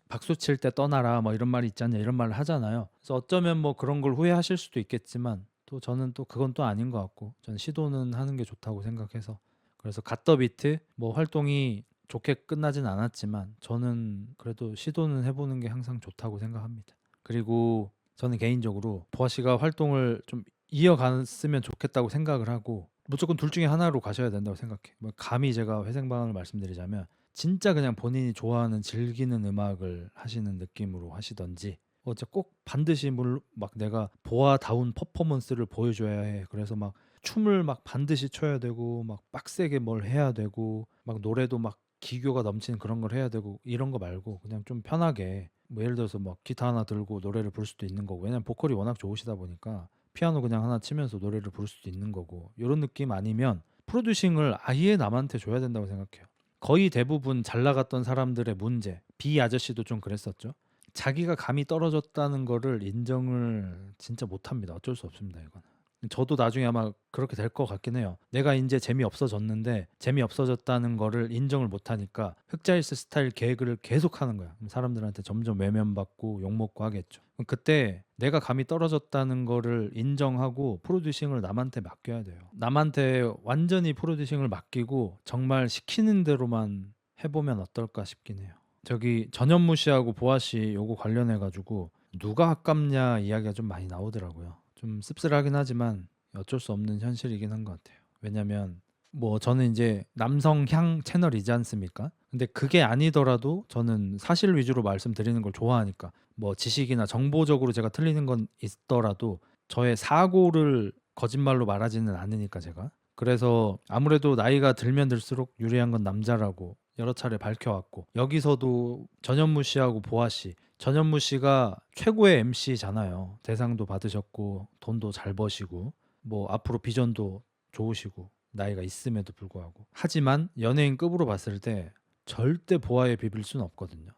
박수 칠 때 떠나라 뭐 이런 말이 있지 않냐 이런 말을 하잖아요. 그래서 어쩌면 뭐 그런 걸 후회하실 수도 있겠지만 또 저는 또 그건 또 아닌 것 같고 저는 시도는 하는 게 좋다고 생각해서 그래서 갓더비트 뭐 활동이 좋게 끝나진 않았지만 저는 그래도 시도는 해보는 게 항상 좋다고 생각합니다. 그리고 저는 개인적으로 보아 씨가 활동을 좀 이어갔으면 좋겠다고 생각을 하고 무조건 둘 중에 하나로 가셔야 된다고 생각해. 뭐 감히 제가 회생방을 말씀드리자면 진짜 그냥 본인이 좋아하는 즐기는 음악을 하시는 느낌으로 하시던지 진짜 꼭 반드시 막 내가 보아다운 퍼포먼스를 보여줘야 해. 그래서 막 춤을 막 반드시 춰야 되고 막 빡세게 뭘 해야 되고 막 노래도 막 기교가 넘치는 그런 걸 해야 되고 이런 거 말고 그냥 좀 편하게 뭐 예를 들어서 막 기타 하나 들고 노래를 부를 수도 있는 거고 왜냐면 보컬이 워낙 좋으시다 보니까 피아노 그냥 하나 치면서 노래를 부를 수도 있는 거고 이런 느낌 아니면 프로듀싱을 아예 남한테 줘야 된다고 생각해요. 거의 대부분 잘 나갔던 사람들의 문제 비 아저씨도 좀 그랬었죠. 자기가 감이 떨어졌다는 거를 인정을 진짜 못합니다. 어쩔 수 없습니다 이건. 저도 나중에 아마 그렇게 될 것 같긴 해요. 내가 이제 재미없어졌는데 재미없어졌다는 거를 인정을 못하니까 흑자일스 스타일 개그를 계속하는 거야. 그럼 사람들한테 점점 외면받고 욕먹고 하겠죠. 그럼 그때 내가 감이 떨어졌다는 거를 인정하고 프로듀싱을 남한테 맡겨야 돼요. 남한테 완전히 프로듀싱을 맡기고 정말 시키는 대로만 해보면 어떨까 싶긴 해요. 저기 전현무 씨하고 보아 씨 요거 관련해 가지고 누가 아깝냐 이야기가 좀 많이 나오더라고요. 좀 씁쓸하긴 하지만 어쩔 수 없는 현실이긴 한 것 같아요. 왜냐면 뭐 저는 이제 남성향 채널이지 않습니까? 근데 그게 아니더라도 저는 사실 위주로 말씀드리는 걸 좋아하니까 뭐 지식이나 정보적으로 제가 틀리는 건 있더라도 저의 사고를 거짓말로 말하지는 않으니까 제가 그래서 아무래도 나이가 들면 들수록 유리한 건 남자라고 여러 차례 밝혀왔고 여기서도 전현무 씨하고 보아 씨 전현무 씨가 최고의 MC잖아요. 대상도 받으셨고 돈도 잘 버시고 뭐 앞으로 비전도 좋으시고 나이가 있음에도 불구하고 하지만 연예인급으로 봤을 때 절대 보아에 비빌 수는 없거든요.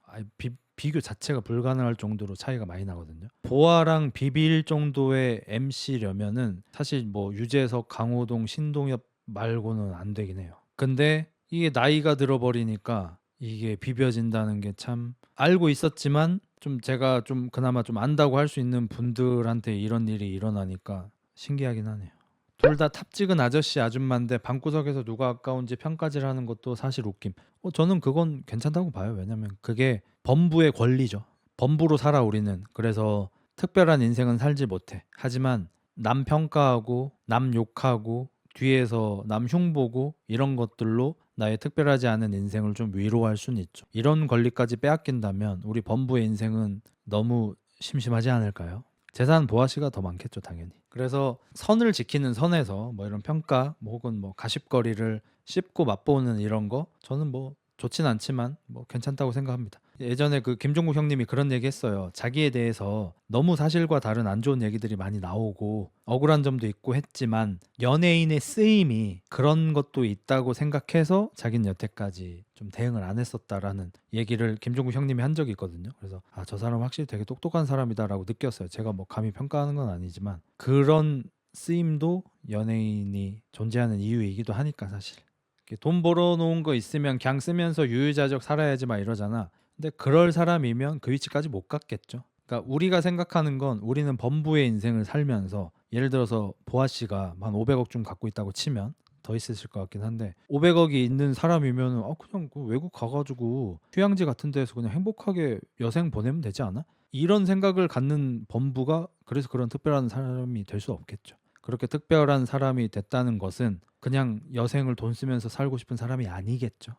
비교 자체가 불가능할 정도로 차이가 많이 나거든요. 보아랑 비빌 정도의 MC려면은 사실 뭐 유재석, 강호동, 신동엽 말고는 안 되긴 해요. 근데 이게 나이가 들어버리니까 이게 비벼진다는 게 참 알고 있었지만 좀 제가 좀 그나마 좀 안다고 할 수 있는 분들한테 이런 일이 일어나니까 신기하긴 하네요. 둘 다 탑 찍은 아저씨 아줌마인데 방구석에서 누가 아까운지 평가질 하는 것도 사실 웃김. 저는 그건 괜찮다고 봐요. 왜냐면 그게 범부의 권리죠. 범부로 살아 우리는. 그래서 특별한 인생은 살지 못해. 하지만 남 평가하고 남 욕하고 뒤에서 남 흉보고 이런 것들로 나의 특별하지 않은 인생을 좀 위로할 수는 있죠. 이런 권리까지 빼앗긴다면 우리 범부의 인생은 너무 심심하지 않을까요? 재산 보아 씨가 더 많겠죠, 당연히. 그래서 선을 지키는 선에서 뭐 이런 평가 뭐 혹은 뭐 가십거리를 씹고 맛보는 이런 거 저는 뭐 좋진 않지만 뭐 괜찮다고 생각합니다. 예전에 그 김종국 형님이 그런 얘기 했어요. 자기에 대해서 너무 사실과 다른 안 좋은 얘기들이 많이 나오고 억울한 점도 있고 했지만 연예인의 쓰임이 그런 것도 있다고 생각해서 자기는 여태까지 좀 대응을 안 했었다라는 얘기를 김종국 형님이 한 적이 있거든요. 그래서 저 사람 확실히 되게 똑똑한 사람이다라고 느꼈어요. 제가 뭐 감히 평가하는 건 아니지만 그런 쓰임도 연예인이 존재하는 이유이기도 하니까 사실. 이렇게 돈 벌어놓은 거 있으면 그냥 쓰면서 유유자적 살아야지 막 이러잖아. 근데 그럴 사람이면 그 위치까지 못 갔겠죠. 그러니까 우리가 생각하는 건 우리는 범부의 인생을 살면서 예를 들어서 보아 씨가 한 500억 좀 갖고 있다고 치면 더 있으실 것 같긴 한데 500억이 있는 사람이면 그냥 그 외국 가가지고 휴양지 같은 데서 그냥 행복하게 여생 보내면 되지 않아? 이런 생각을 갖는 범부가 그래서 그런 특별한 사람이 될 수 없겠죠. 그렇게 특별한 사람이 됐다는 것은 그냥 여생을 돈 쓰면서 살고 싶은 사람이 아니겠죠.